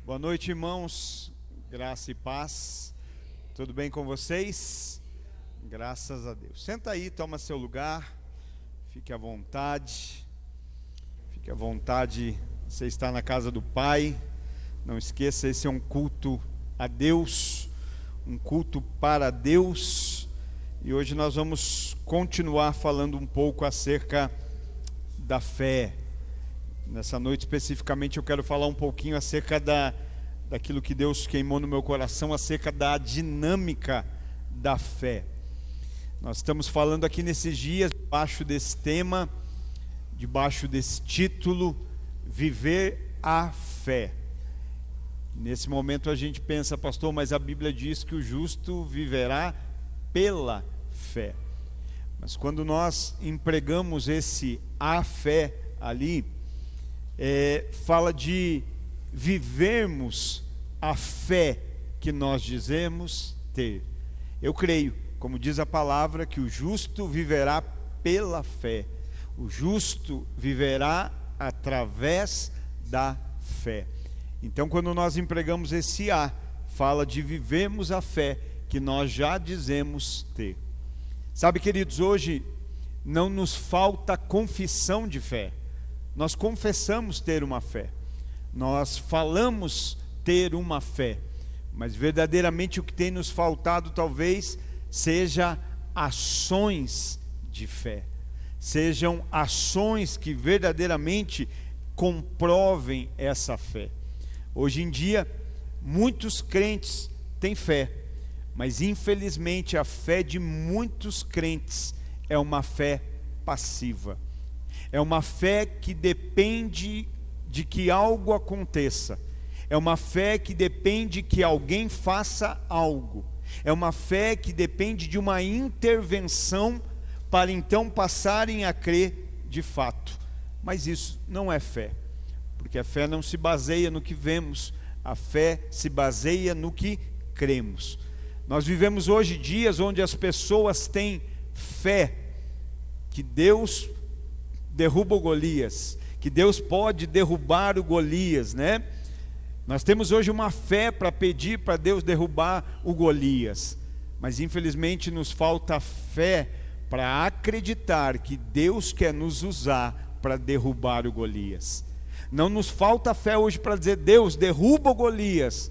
Boa noite, irmãos. Graça e paz. Tudo bem com vocês? Graças a Deus. Senta aí, toma seu lugar. Fique à vontade. Fique à vontade. Você está na casa do Pai. Não esqueça, esse é um culto a Deus, um culto para Deus. E hoje nós vamos continuar falando um pouco acerca da fé. Nessa noite especificamente eu quero falar um pouquinho acerca daquilo que Deus queimou no meu coração, acerca da dinâmica da fé. Nós estamos falando aqui nesses dias, debaixo desse tema, debaixo desse título, Viver a Fé. Nesse momento a gente pensa, pastor, mas a Bíblia diz que o justo viverá pela fé. Mas quando nós empregamos esse a fé ali, fala de vivermos a fé que nós dizemos ter. Eu creio, como diz a palavra, que o justo viverá pela fé. O justo viverá através da fé. Então, quando nós empregamos esse a, fala de vivermos a fé que nós já dizemos ter. Sabe, queridos, hoje não nos falta confissão de fé. Nós confessamos ter uma fé, nós falamos ter uma fé, mas verdadeiramente o que tem nos faltado talvez seja ações de fé, sejam ações que verdadeiramente comprovem essa fé. Hoje em dia, muitos crentes têm fé, mas infelizmente a fé de muitos crentes é uma fé passiva. É uma fé que depende de que algo aconteça. É uma fé que depende que alguém faça algo. É uma fé que depende de uma intervenção para então passarem a crer de fato. Mas isso não é fé, porque a fé não se baseia no que vemos, a fé se baseia no que cremos. Nós vivemos hoje dias onde as pessoas têm fé que Deus derruba o Golias, que Deus pode derrubar o Golias, né? Nós temos hoje uma fé para pedir para Deus derrubar o Golias, mas infelizmente nos falta fé para acreditar que Deus quer nos usar para derrubar o Golias. Não nos falta fé hoje para dizer, Deus derruba o Golias,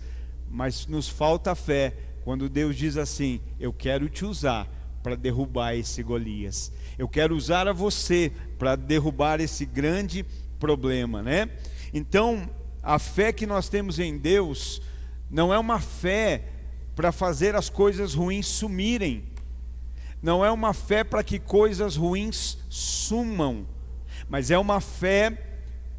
mas nos falta fé quando Deus diz assim, eu quero te usar para derrubar esse Golias. Eu quero usar a você para derrubar esse grande problema, né? Então, a fé que nós temos em Deus não é uma fé para fazer as coisas ruins sumirem. Não é uma fé para que coisas ruins sumam, mas é uma fé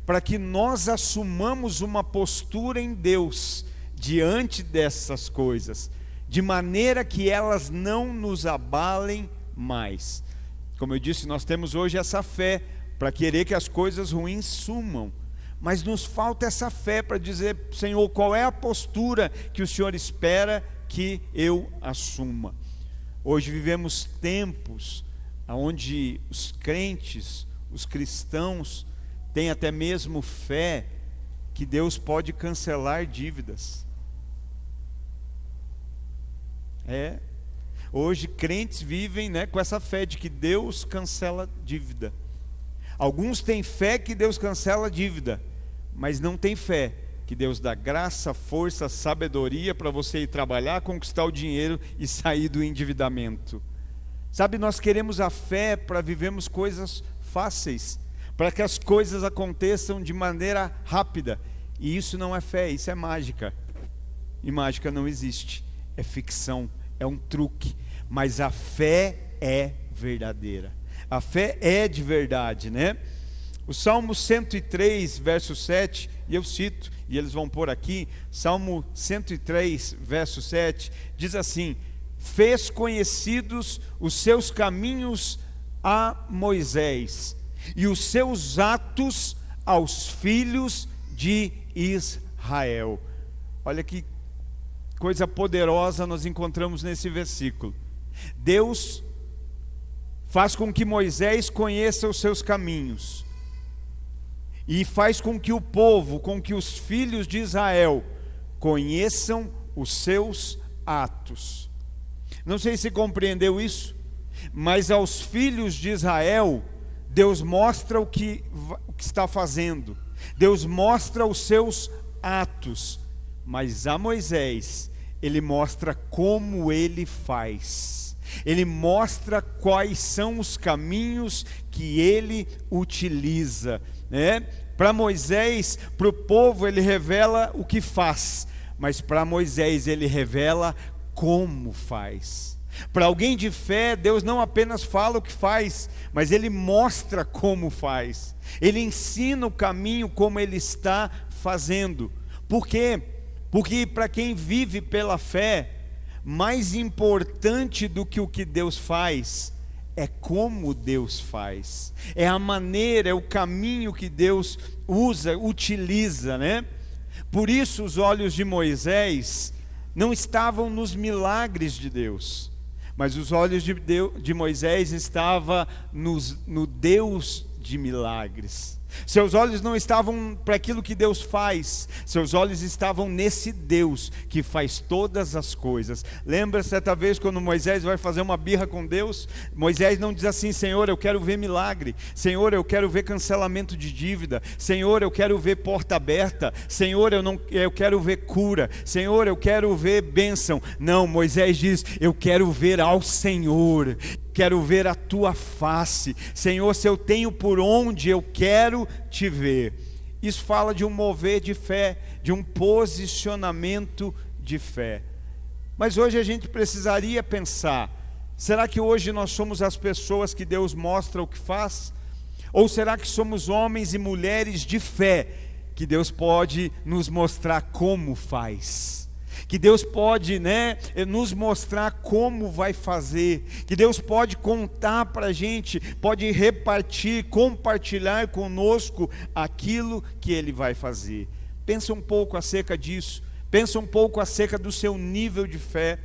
para que nós assumamos uma postura em Deus diante dessas coisas, de maneira que elas não nos abalem mais. Como eu disse, nós temos hoje essa fé para querer que as coisas ruins sumam, mas nos falta essa fé para dizer, Senhor, qual é a postura que o Senhor espera que eu assuma? Hoje vivemos tempos onde os crentes, os cristãos, têm até mesmo fé que Deus pode cancelar dívidas. Hoje crentes vivem, né, com essa fé de que Deus cancela dívida. Alguns têm fé que Deus cancela dívida, mas não tem fé que Deus dá graça, força, sabedoria para você ir trabalhar, conquistar o dinheiro e sair do endividamento. Sabe, nós queremos a fé para vivermos coisas fáceis, para que as coisas aconteçam de maneira rápida. E isso não é fé, isso é mágica. E mágica não existe, é ficção, é um truque. Mas a fé é verdadeira. A fé é de verdade, né? O Salmo 103, verso 7, e eu cito, e eles vão pôr aqui, Salmo 103, verso 7, diz assim, fez conhecidos os seus caminhos a Moisés, e os seus atos aos filhos de Israel. Olha que coisa poderosa nós encontramos nesse versículo. Deus faz com que Moisés conheça os seus caminhos, e faz com que o povo, com que os filhos de Israel conheçam os seus atos. Não sei se compreendeu isso, mas aos filhos de Israel, Deus mostra o que está fazendo, Deus mostra os seus atos, mas a Moisés, ele mostra como ele faz, ele mostra quais são os caminhos que ele utiliza, né? Para Moisés, para o povo, ele revela o que faz, mas para Moisés ele revela como faz. Para alguém de fé, Deus não apenas fala o que faz, mas ele mostra como faz, ele ensina o caminho como ele está fazendo. Por quê? Porque para quem vive pela fé, mais importante do que o que Deus faz é como Deus faz, é a maneira, é o caminho que Deus usa, utiliza, né? Por isso os olhos de Moisés não estavam nos milagres de Deus, mas os olhos de Moisés estavam no Deus de milagres. Seus olhos não estavam para aquilo que Deus faz, seus olhos estavam nesse Deus que faz todas as coisas. Lembra certa vez quando Moisés vai fazer uma birra com Deus? Moisés não diz assim: Senhor, eu quero ver milagre, Senhor, eu quero ver cancelamento de dívida, Senhor, eu quero ver porta aberta, Senhor, eu quero ver cura, Senhor, eu quero ver bênção. Não, Moisés diz: eu quero ver ao Senhor, quero ver a tua face, Senhor, se eu tenho por onde, eu quero te ver. Isso fala de um mover de fé, de um posicionamento de fé. Mas hoje a gente precisaria pensar: será que hoje nós somos as pessoas que Deus mostra o que faz? Ou será que somos homens e mulheres de fé, que Deus pode nos mostrar como faz? Que Deus pode, nos mostrar como vai fazer, que Deus pode contar para a gente, pode repartir, compartilhar conosco aquilo que Ele vai fazer. Pensa um pouco acerca disso, pensa um pouco acerca do seu nível de fé.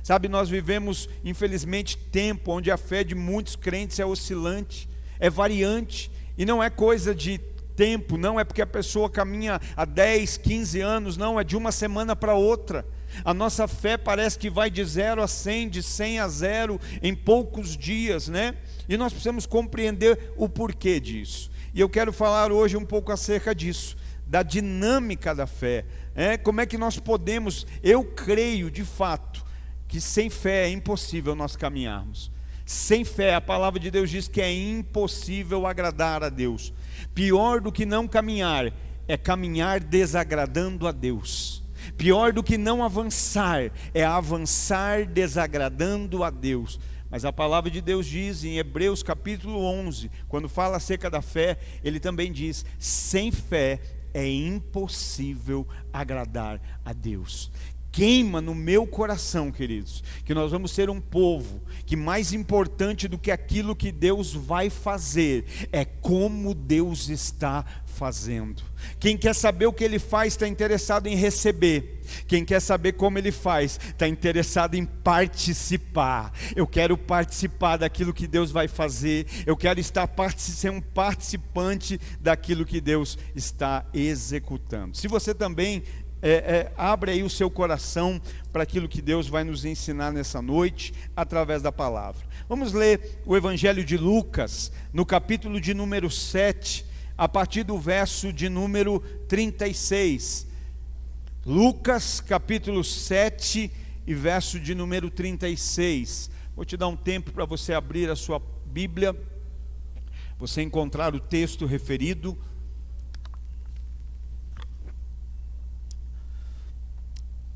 Sabe, nós vivemos, infelizmente, tempo onde a fé de muitos crentes é oscilante, é variante, e não é coisa de tempo, não é porque a pessoa caminha há 10, 15 anos, não, é de uma semana para outra. A nossa fé parece que vai de 0 a 100, de 100 a 0 em poucos dias, né? E nós precisamos compreender o porquê disso. E eu quero falar hoje um pouco acerca disso, da dinâmica da fé, como é que nós podemos, eu creio de fato, que sem fé é impossível nós caminharmos. Sem fé, a palavra de Deus diz que é impossível agradar a Deus. Pior do que não caminhar é caminhar desagradando a Deus. Pior do que não avançar é avançar desagradando a Deus. Mas a palavra de Deus diz em Hebreus capítulo 11, quando fala acerca da fé, ele também diz: sem fé é impossível agradar a Deus. Queima no meu coração, queridos, que nós vamos ser um povo que mais importante do que aquilo que Deus vai fazer é como Deus está fazendo. Quem quer saber o que Ele faz está interessado em receber. Quem quer saber como Ele faz está interessado em participar. Eu quero participar daquilo que Deus vai fazer. Eu quero ser um participante daquilo que Deus está executando. Se você também abre aí o seu coração para aquilo que Deus vai nos ensinar nessa noite, através da palavra. Vamos ler o Evangelho de Lucas, no capítulo de número 7, a partir do verso de número 36. Lucas, capítulo 7, e verso de número 36. Vou te dar um tempo para você abrir a sua Bíblia, você encontrar o texto referido.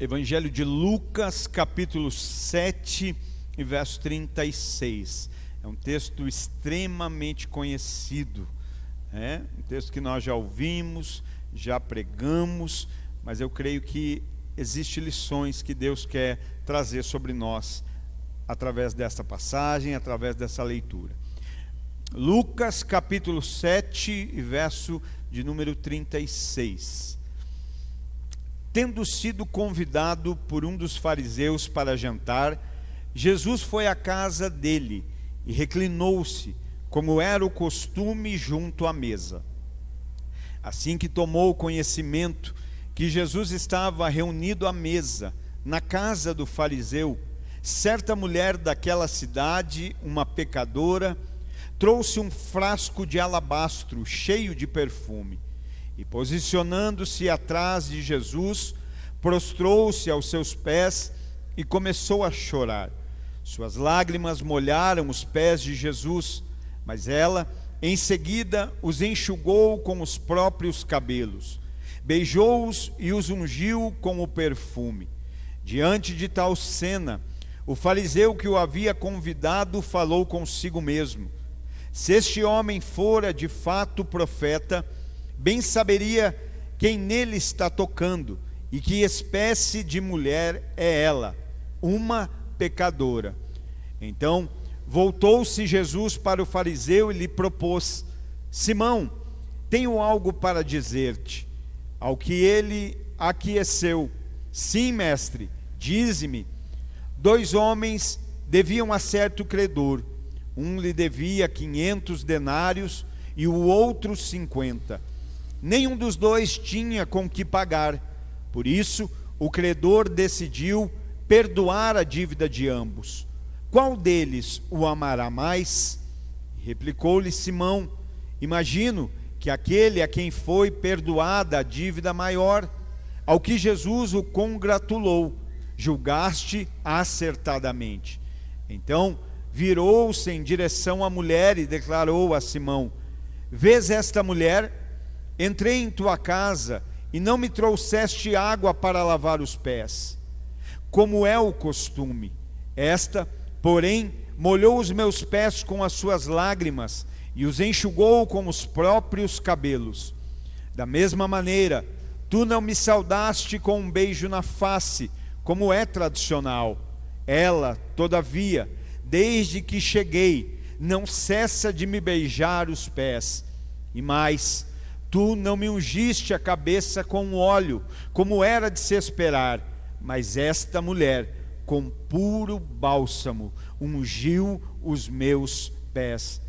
Evangelho de Lucas, capítulo 7, e verso 36. É um texto extremamente conhecido, um texto que nós já ouvimos, já pregamos, mas eu creio que existem lições que Deus quer trazer sobre nós, através desta passagem, através dessa leitura. Lucas, capítulo 7, e verso de número 36. Tendo sido convidado por um dos fariseus para jantar, Jesus foi à casa dele e reclinou-se, como era o costume, junto à mesa. Assim que tomou conhecimento que Jesus estava reunido à mesa na casa do fariseu, certa mulher daquela cidade, uma pecadora, trouxe um frasco de alabastro cheio de perfume e, posicionando-se atrás de Jesus, prostrou-se aos seus pés e começou a chorar. Suas lágrimas molharam os pés de Jesus, mas ela, em seguida, os enxugou com os próprios cabelos, beijou-os e os ungiu com o perfume. Diante de tal cena, o fariseu que o havia convidado falou consigo mesmo: se este homem fora de fato profeta, bem saberia quem nele está tocando e que espécie de mulher é ela, uma pecadora. Então voltou-se Jesus para o fariseu e lhe propôs: Simão, tenho algo para dizer-te. Ao que ele aqueceu: sim, mestre, dize-me. 2 homens deviam a certo credor. Um lhe devia 500 denários e o outro 50. Nenhum dos dois tinha com que pagar. Por isso, o credor decidiu perdoar a dívida de ambos. Qual deles o amará mais? Replicou-lhe Simão: imagino que aquele a quem foi perdoada a dívida maior. Ao que Jesus o congratulou: julgaste acertadamente. Então virou-se em direção à mulher e declarou a Simão: vês esta mulher? Entrei em tua casa e não me trouxeste água para lavar os pés, como é o costume. Esta, porém, molhou os meus pés com as suas lágrimas e os enxugou com os próprios cabelos. Da mesma maneira, tu não me saudaste com um beijo na face, como é tradicional. Ela, todavia, desde que cheguei, não cessa de me beijar os pés. E mais, tu não me ungiste a cabeça com óleo, como era de se esperar, mas esta mulher, com puro bálsamo, ungiu os meus pés.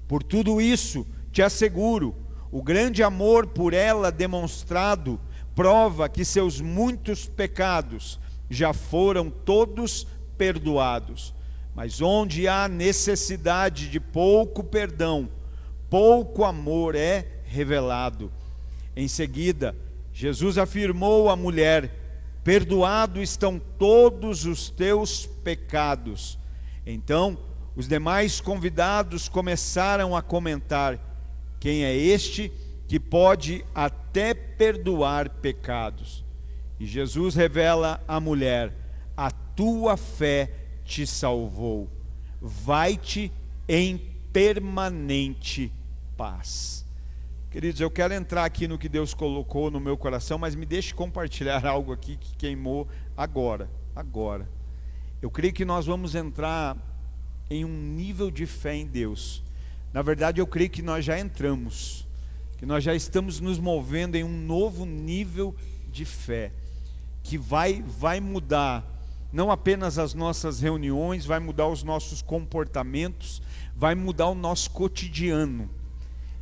Por tudo isso, te asseguro, o grande amor por ela demonstrado prova que seus muitos pecados já foram todos perdoados. Mas onde há necessidade de pouco perdão, pouco amor é revelado. Em seguida, Jesus afirmou à mulher: perdoados estão todos os teus pecados. Então, os demais convidados começaram a comentar: quem é este que pode até perdoar pecados? E Jesus revela à mulher: a tua fé te salvou. Vai-te em permanente paz. Queridos, eu quero entrar aqui no que Deus colocou no meu coração, mas me deixe compartilhar algo aqui que queimou agora. Eu creio que nós vamos entrar em um nível de fé em Deus. Na verdade, eu creio que nós já entramos, que nós já estamos nos movendo em um novo nível de fé, que vai mudar não apenas as nossas reuniões, vai mudar os nossos comportamentos, vai mudar o nosso cotidiano.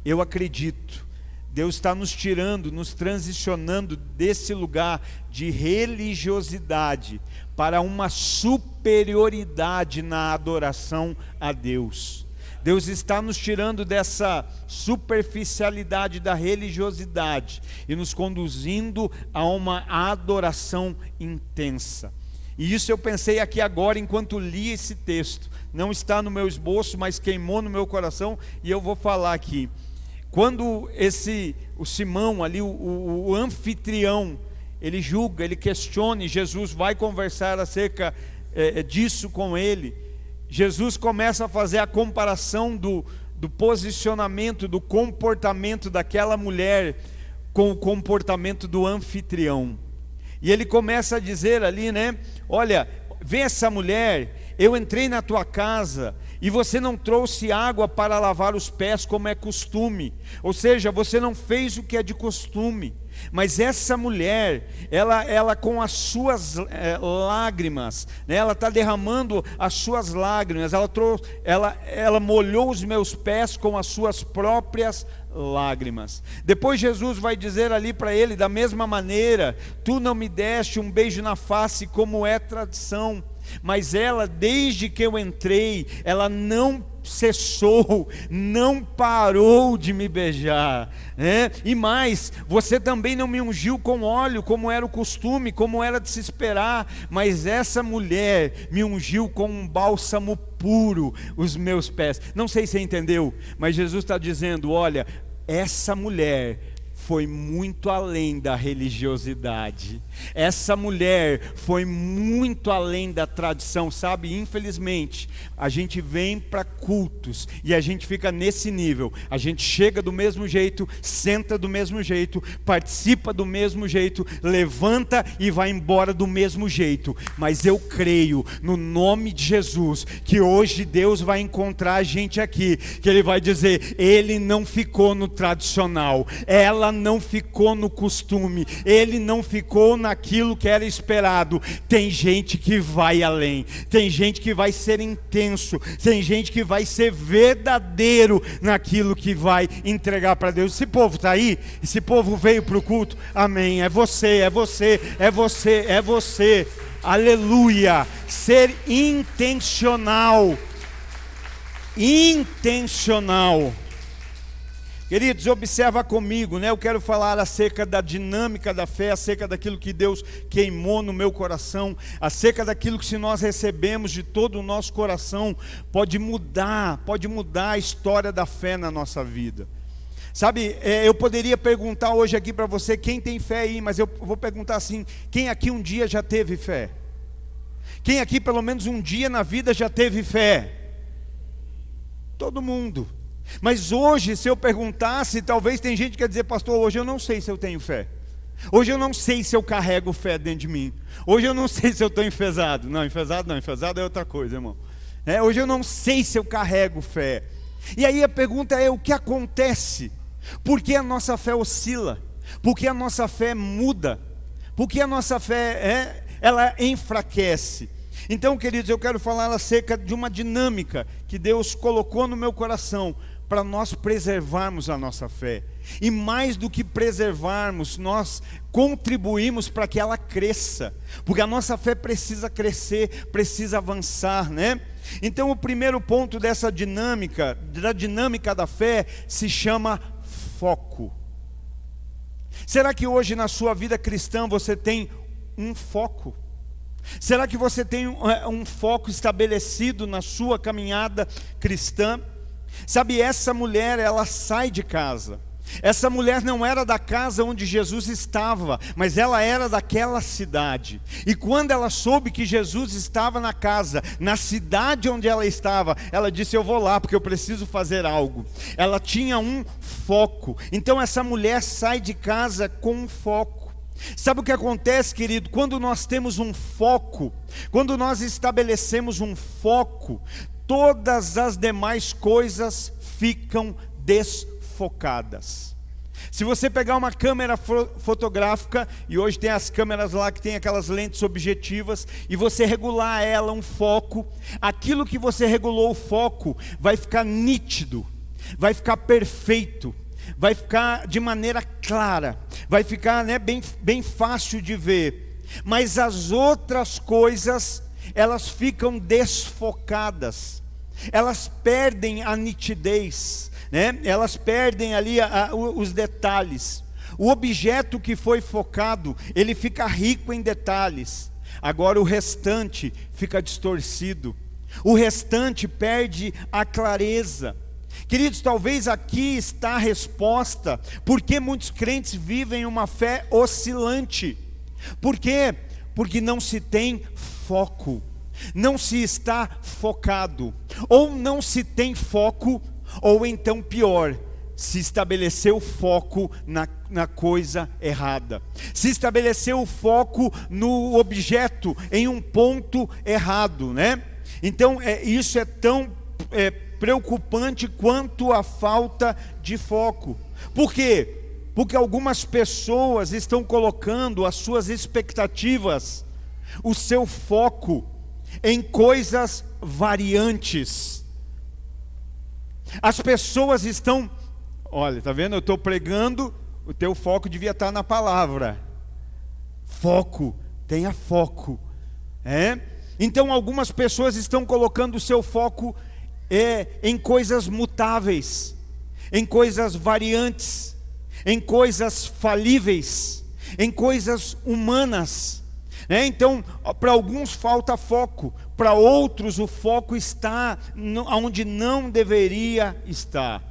Eu acredito, Deus está nos tirando, nos transicionando desse lugar de religiosidade para uma superioridade na adoração a Deus. Deus está nos tirando dessa superficialidade da religiosidade e nos conduzindo a uma adoração intensa. E isso eu pensei aqui agora enquanto li esse texto. Não está no meu esboço, mas queimou no meu coração e eu vou falar aqui. Quando o Simão ali, o anfitrião, ele julga, ele questiona, e Jesus vai conversar acerca disso com ele. Jesus começa a fazer a comparação do posicionamento, do comportamento daquela mulher com o comportamento do anfitrião. E ele começa a dizer ali, né? Olha, vê essa mulher, eu entrei na tua casa e você não trouxe água para lavar os pés como é costume. Ou seja, você não fez o que é de costume. Mas essa mulher, ela com as suas lágrimas, né, ela está derramando as suas lágrimas, ela molhou os meus pés com as suas próprias lágrimas. Depois Jesus vai dizer ali para ele, da mesma maneira, tu não me deste um beijo na face como é tradição, mas ela, desde que eu entrei, ela não cessou, não parou de me beijar, né? E mais, você também não me ungiu com óleo, como era o costume, como era de se esperar, mas essa mulher me ungiu com um bálsamo puro os meus pés. Não sei se você entendeu, mas Jesus está dizendo, olha, essa mulher foi muito além da religiosidade, essa mulher foi muito além da tradição, sabe? Infelizmente, a gente vem para cultos e a gente fica nesse nível, a gente chega do mesmo jeito, senta do mesmo jeito, participa do mesmo jeito, levanta e vai embora do mesmo jeito, mas eu creio no nome de Jesus, que hoje Deus vai encontrar a gente aqui, que Ele vai dizer, Ele não ficou no tradicional, ela não ficou no costume, ele não ficou naquilo que era esperado. Tem gente que vai além, tem gente que vai ser intenso, tem gente que vai ser verdadeiro naquilo que vai entregar para Deus. Esse povo está aí? Esse povo veio para o culto? Amém, é você, é você, é você, é você, aleluia. Ser intencional, intencional. Queridos, observa comigo, né? Eu quero falar acerca da dinâmica da fé, acerca daquilo que Deus queimou no meu coração, acerca daquilo que, se nós recebemos de todo o nosso coração, pode mudar a história da fé na nossa vida. Sabe, eu poderia perguntar hoje aqui para você, quem tem fé aí, mas eu vou perguntar assim, quem aqui um dia já teve fé? Quem aqui pelo menos um dia na vida já teve fé? Todo mundo. Mas hoje, se eu perguntasse, talvez tem gente que quer dizer, pastor, hoje eu não sei se eu tenho fé. Hoje eu não sei se eu carrego fé dentro de mim. Hoje eu não sei se eu estou enfesado. Não, enfesado é outra coisa, irmão. Hoje eu não sei se eu carrego fé. E aí a pergunta é, o que acontece? Por que a nossa fé oscila? Por que a nossa fé muda? Por que a nossa fé, ela enfraquece? Então, queridos, eu quero falar acerca de uma dinâmica que Deus colocou no meu coração, para nós preservarmos a nossa fé. E mais do que preservarmos, nós contribuímos para que ela cresça, porque a nossa fé precisa crescer, precisa avançar, né? Então o primeiro ponto dessa dinâmica, da dinâmica da fé, se chama foco. Será que hoje na sua vida cristã você tem um foco? Será que você tem um foco estabelecido na sua caminhada cristã? Sabe, essa mulher, ela sai de casa. Essa mulher não era da casa onde Jesus estava, mas ela era daquela cidade. E quando ela soube que Jesus estava na casa, na cidade onde ela estava, ela disse, eu vou lá porque eu preciso fazer algo. Ela tinha um foco. Então essa mulher sai de casa com um foco. Sabe o que acontece, querido? Quando nós temos um foco, quando nós estabelecemos um foco, todas as demais coisas ficam desfocadas. Se você pegar uma câmera fotográfica, e hoje tem as câmeras lá que tem aquelas lentes objetivas, e você regular ela um foco, aquilo que você regulou o foco vai ficar nítido, vai ficar perfeito, vai ficar de maneira clara, vai ficar, né, bem fácil de ver. Mas as outras coisas, elas ficam desfocadas, elas perdem a nitidez, né? Elas perdem ali os detalhes. O objeto que foi focado, ele fica rico em detalhes, agora o restante fica distorcido, o restante perde a clareza. Queridos, talvez aqui está a resposta, porque muitos crentes vivem uma fé oscilante. Por quê? Porque não se tem foco, não se está focado, ou não se tem foco, ou então pior, se estabeleceu foco na coisa errada, se estabeleceu o foco no objeto, em um ponto errado, né? Então isso é tão preocupante quanto à falta de foco. Por quê? Porque algumas pessoas estão colocando as suas expectativas, o seu foco em coisas variantes. As pessoas estão, olha, tá vendo? Eu estou pregando, o teu foco devia estar na palavra. Foco, tenha foco. Então algumas pessoas estão colocando o seu foco em coisas mutáveis, em coisas variantes, em coisas falíveis, em coisas humanas. Então, para alguns falta foco, para outros o foco está onde não deveria estar.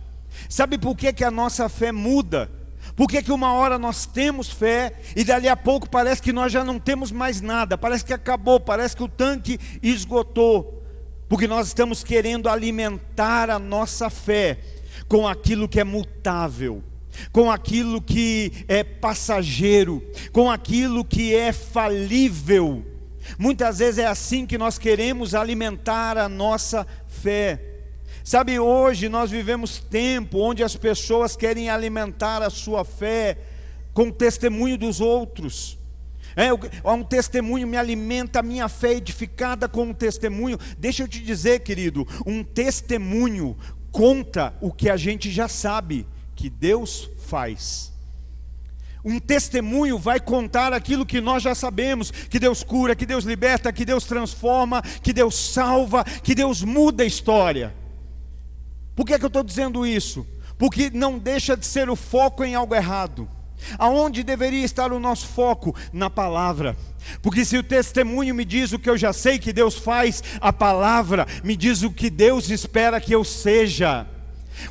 Sabe por que a nossa fé muda? Por que uma hora nós temos fé e dali a pouco parece que nós já não temos mais nada, parece que acabou, parece que o tanque esgotou? Porque nós estamos querendo alimentar a nossa fé com aquilo que é mutável, com aquilo que é passageiro, com aquilo que é falível. Muitas vezes é assim que nós queremos alimentar a nossa fé. Sabe, hoje nós vivemos tempo onde as pessoas querem alimentar a sua fé com o testemunho dos outros. Um testemunho me alimenta, a minha fé é edificada com um testemunho. Deixa eu te dizer, querido, um testemunho conta o que a gente já sabe que Deus faz. Um testemunho vai contar aquilo que nós já sabemos, que Deus cura, que Deus liberta, que Deus transforma, que Deus salva, que Deus muda a história. Por que eu estou dizendo isso? Porque não deixa de ser o foco em algo errado. Aonde deveria estar o nosso foco? Na palavra. Porque se o testemunho me diz o que eu já sei que Deus faz, a palavra me diz o que Deus espera que eu seja.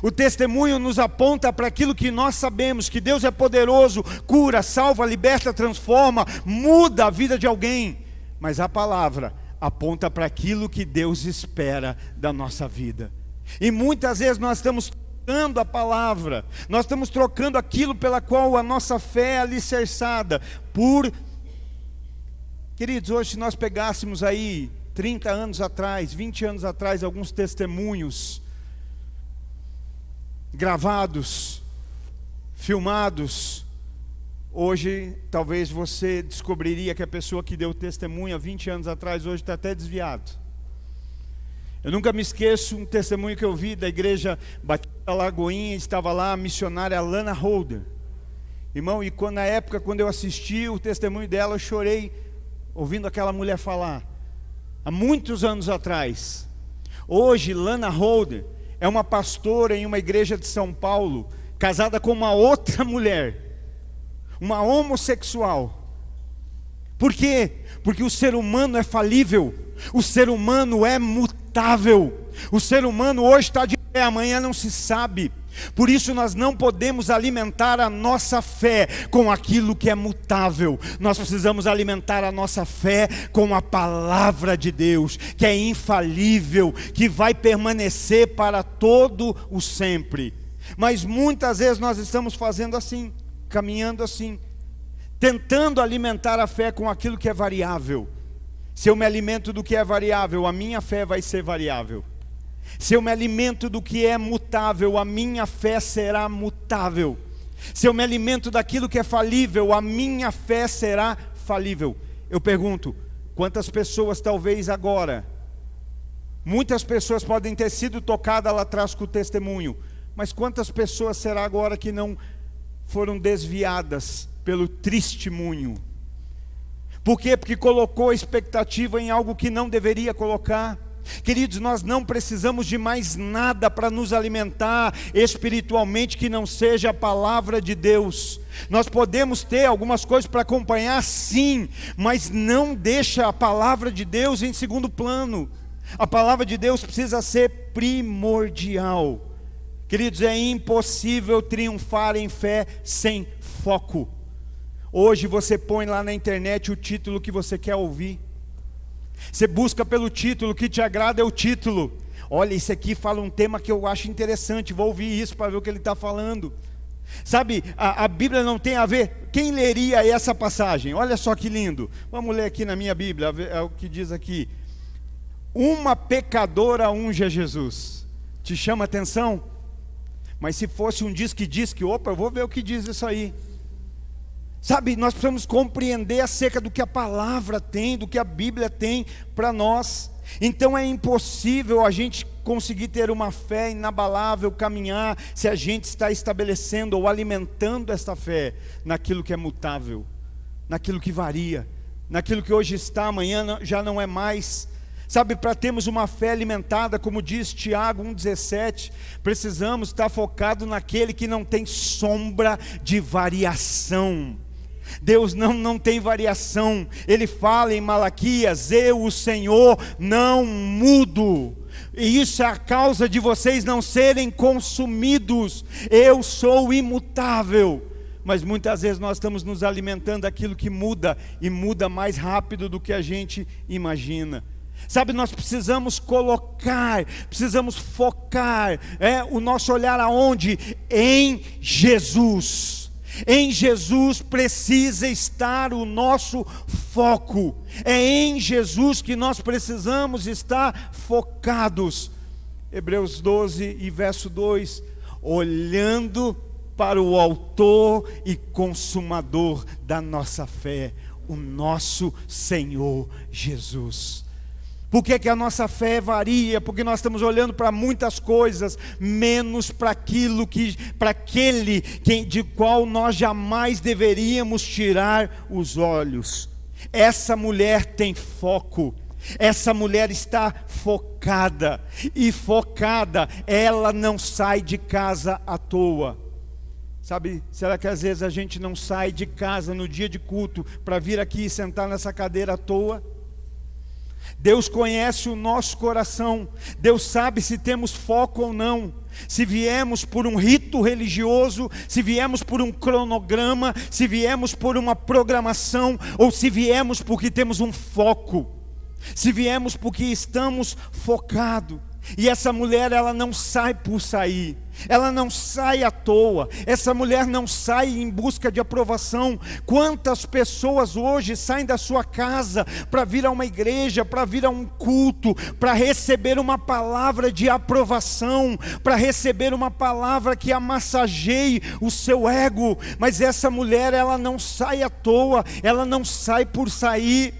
O testemunho nos aponta para aquilo que nós sabemos, que Deus é poderoso, cura, salva, liberta, transforma, muda a vida de alguém. Mas a palavra aponta para aquilo que Deus espera da nossa vida. E muitas vezes nós estamos trocando a palavra, nós estamos trocando aquilo pela qual a nossa fé é alicerçada por... Queridos, hoje se nós pegássemos aí 30 anos atrás, 20 anos atrás, alguns testemunhos gravados, filmados, hoje talvez você descobriria que a pessoa que deu testemunho há 20 anos atrás hoje está até desviado. Eu nunca me esqueço um testemunho que eu vi da igreja Batista Lagoinha, estava lá a missionária Lana Holder. Irmão, e na época quando eu assisti o testemunho dela, eu chorei ouvindo aquela mulher falar. Há muitos anos atrás. Hoje Lana Holder é uma pastora em uma igreja de São Paulo, casada com uma outra mulher, uma homossexual. Por quê? Porque o ser humano é falível, o ser humano é mutável. O ser humano hoje está de pé, amanhã não se sabe. Por isso nós não podemos alimentar a nossa fé com aquilo que é mutável. Nós precisamos alimentar a nossa fé com a palavra de Deus, que é infalível, que vai permanecer para todo o sempre. Mas muitas vezes nós estamos fazendo assim, caminhando assim, tentando alimentar a fé com aquilo que é variável. Se eu me alimento do que é variável, a minha fé vai ser variável. Se eu me alimento do que é mutável, a minha fé será mutável. Se eu me alimento daquilo que é falível, a minha fé será falível. Eu pergunto, quantas pessoas talvez agora, muitas pessoas podem ter sido tocadas lá atrás com o testemunho, mas quantas pessoas será agora que não foram desviadas pelo testemunho? Por quê? Porque colocou a expectativa em algo que não deveria colocar. Queridos, nós não precisamos de mais nada para nos alimentar espiritualmente que não seja a palavra de Deus. Nós podemos ter algumas coisas para acompanhar, sim, mas não deixa a palavra de Deus em segundo plano. A palavra de Deus precisa ser primordial. Queridos, é impossível triunfar em fé sem foco. Hoje você põe lá na internet o título que você quer ouvir. Você busca pelo título, o que te agrada é o título. Olha, esse aqui fala um tema que eu acho interessante, vou ouvir isso para ver o que ele está falando. Sabe, a Bíblia não tem a ver. Quem leria essa passagem? Olha só que lindo. Vamos ler aqui na minha Bíblia, é o que diz aqui. uma pecadora unge a Jesus. Te chama atenção? Mas se fosse um diz que, opa, eu vou ver o que diz isso aí. Sabe, nós precisamos compreender acerca do que a palavra tem, do que a Bíblia tem para nós. Então é impossível a gente conseguir ter uma fé inabalável, caminhar, se a gente está estabelecendo ou alimentando essa fé naquilo que é mutável, naquilo que varia, naquilo que hoje está, amanhã já não é mais. Sabe, para termos uma fé alimentada, como diz Tiago 1,17, precisamos estar focados naquele que não tem sombra de variação. Deus não tem variação. Ele fala em Malaquias: eu, o Senhor, não mudo. E isso é a causa de vocês não serem consumidos. Eu sou imutável. Mas muitas vezes nós estamos nos alimentando daquilo que muda, e muda mais rápido do que a gente imagina. Sabe, nós precisamos precisamos focar o nosso olhar aonde? Em Jesus. Em Jesus precisa estar o nosso foco. É em Jesus que nós precisamos estar focados. Hebreus 12 e verso 2: olhando para o autor e consumador da nossa fé, o nosso Senhor Jesus. Por que a nossa fé varia? Porque nós estamos olhando para muitas coisas, menos para aquele de qual nós jamais deveríamos tirar os olhos. Essa mulher tem foco, essa mulher está focada, e focada, ela não sai de casa à toa. Sabe, será que às vezes a gente não sai de casa no dia de culto para vir aqui e sentar nessa cadeira à toa? Deus conhece o nosso coração. Deus sabe se temos foco ou não. Se viemos por um rito religioso, se viemos por um cronograma, se viemos por uma programação, ou se viemos porque temos um foco, se viemos porque estamos focados. E essa mulher, ela não sai por sair, ela não sai à toa, essa mulher não sai em busca de aprovação. Quantas pessoas hoje saem da sua casa para vir a uma igreja, para vir a um culto, para receber uma palavra de aprovação, para receber uma palavra que amassageie o seu ego. Mas essa mulher, ela não sai à toa, ela não sai por sair,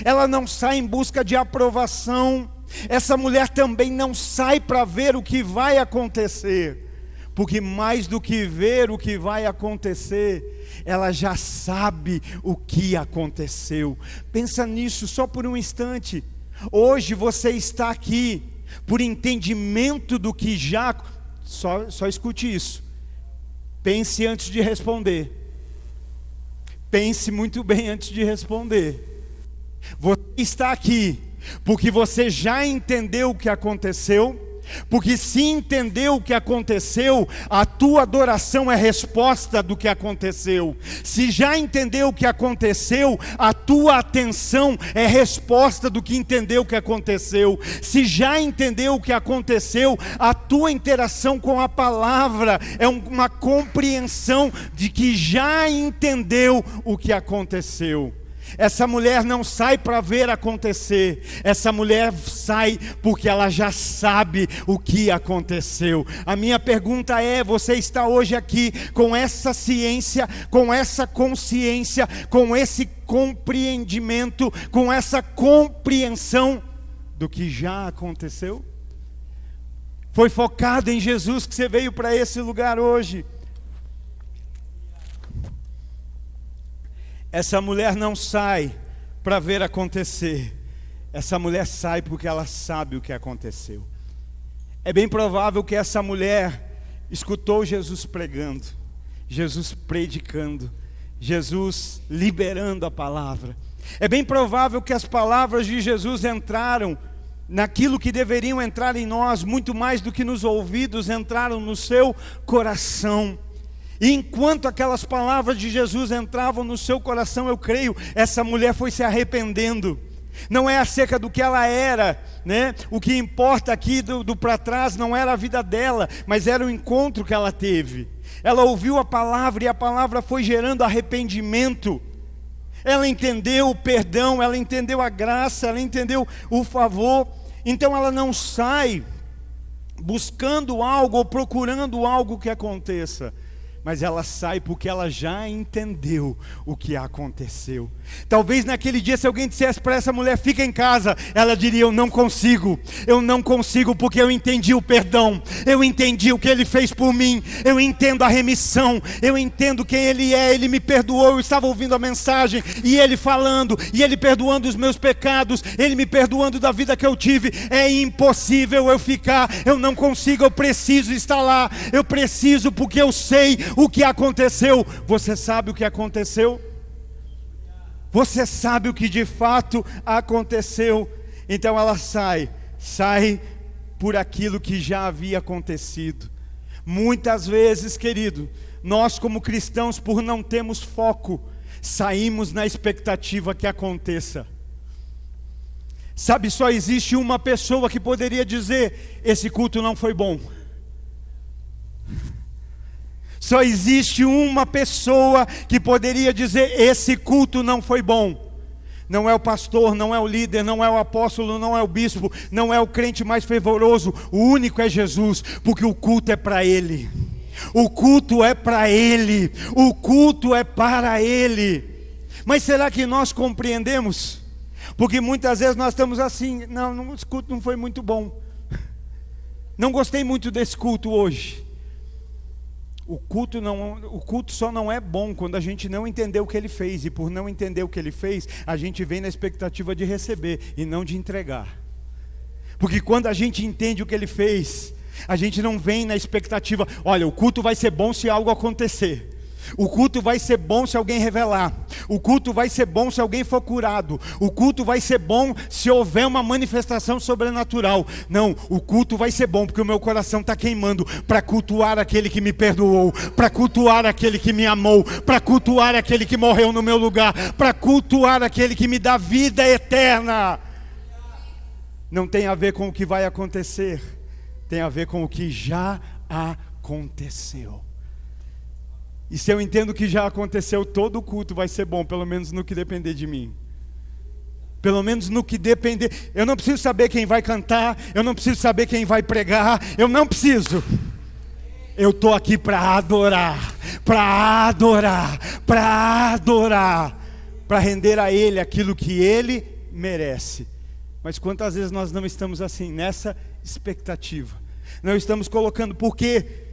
ela não sai em busca de aprovação. Essa mulher também não sai para ver o que vai acontecer, porque mais do que ver o que vai acontecer, ela já sabe o que aconteceu. Pensa nisso só por um instante. Hoje você está aqui por entendimento do que já... Só escute isso. Pense antes de responder. Pense muito bem antes de responder. Você está aqui porque você já entendeu o que aconteceu, porque se entendeu o que aconteceu, a tua adoração é resposta do que aconteceu. Se já entendeu o que aconteceu, a tua atenção é resposta do que entendeu o que aconteceu. Se já entendeu o que aconteceu, a tua interação com a palavra é uma compreensão de que já entendeu o que aconteceu. Essa mulher não sai para ver acontecer, essa mulher sai porque ela já sabe o que aconteceu. A minha pergunta é: você está hoje aqui com essa ciência, com essa consciência, com esse compreendimento, com essa compreensão do que já aconteceu? Foi focado em Jesus que você veio para esse lugar hoje. Essa mulher não sai para ver acontecer, essa mulher sai porque ela sabe o que aconteceu. É bem provável que essa mulher escutou Jesus pregando, Jesus predicando, Jesus liberando a palavra. É bem provável que as palavras de Jesus entraram naquilo que deveriam entrar em nós, muito mais do que nos ouvidos, entraram no seu coração. E enquanto aquelas palavras de Jesus entravam no seu coração, eu creio, essa mulher foi se arrependendo. Não é acerca do que ela era, né? O que importa aqui do para trás não era a vida dela, mas era o encontro que ela teve. Ela ouviu a palavra e a palavra foi gerando arrependimento. Ela entendeu o perdão, ela entendeu a graça, ela entendeu o favor. Então ela não sai buscando algo ou procurando algo que aconteça, mas ela sai porque ela já entendeu o que aconteceu. Talvez naquele dia, se alguém dissesse para essa mulher, fica em casa, ela diria, eu não consigo porque eu entendi o perdão, eu entendi o que Ele fez por mim, eu entendo a remissão, eu entendo quem Ele é, Ele me perdoou, eu estava ouvindo a mensagem, e Ele falando, e Ele perdoando os meus pecados, Ele me perdoando da vida que eu tive. É impossível eu ficar, eu não consigo, eu preciso estar lá, eu preciso porque eu sei o que aconteceu. Você sabe o que aconteceu? Você sabe o que de fato aconteceu? Então ela sai por aquilo que já havia acontecido. Muitas vezes, querido, nós como cristãos, por não termos foco, saímos na expectativa que aconteça. Sabe, só existe uma pessoa que poderia dizer, esse culto não foi bom. Só existe uma pessoa que poderia dizer, esse culto não foi bom. Não é o pastor, não é o líder, não é o apóstolo, não é o bispo, não é o crente mais fervoroso. O único é Jesus, porque o culto é para Ele. O culto é para Ele. O culto é para Ele. Mas será que nós compreendemos? Porque muitas vezes nós estamos assim, não, esse culto não foi muito bom. Não gostei muito desse culto hoje. O culto só não é bom quando a gente não entendeu o que Ele fez. E por não entender o que Ele fez, a gente vem na expectativa de receber e não de entregar. Porque quando a gente entende o que Ele fez, a gente não vem na expectativa, olha, o culto vai ser bom se algo acontecer. O culto vai ser bom se alguém revelar. O culto vai ser bom se alguém for curado. O culto vai ser bom se houver uma manifestação sobrenatural. Não, o culto vai ser bom porque o meu coração está queimando para cultuar aquele que me perdoou, para cultuar aquele que me amou, para cultuar aquele que morreu no meu lugar, para cultuar aquele que me dá vida eterna. Não tem a ver com o que vai acontecer, tem a ver com o que já aconteceu. E se eu entendo que já aconteceu, todo o culto vai ser bom, pelo menos no que depender de mim. Pelo menos no que depender. Eu não preciso saber quem vai cantar, eu não preciso saber quem vai pregar, eu não preciso. Eu estou aqui para adorar, para render a Ele aquilo que Ele merece. Mas quantas vezes nós não estamos assim, nessa expectativa? Não estamos colocando, porque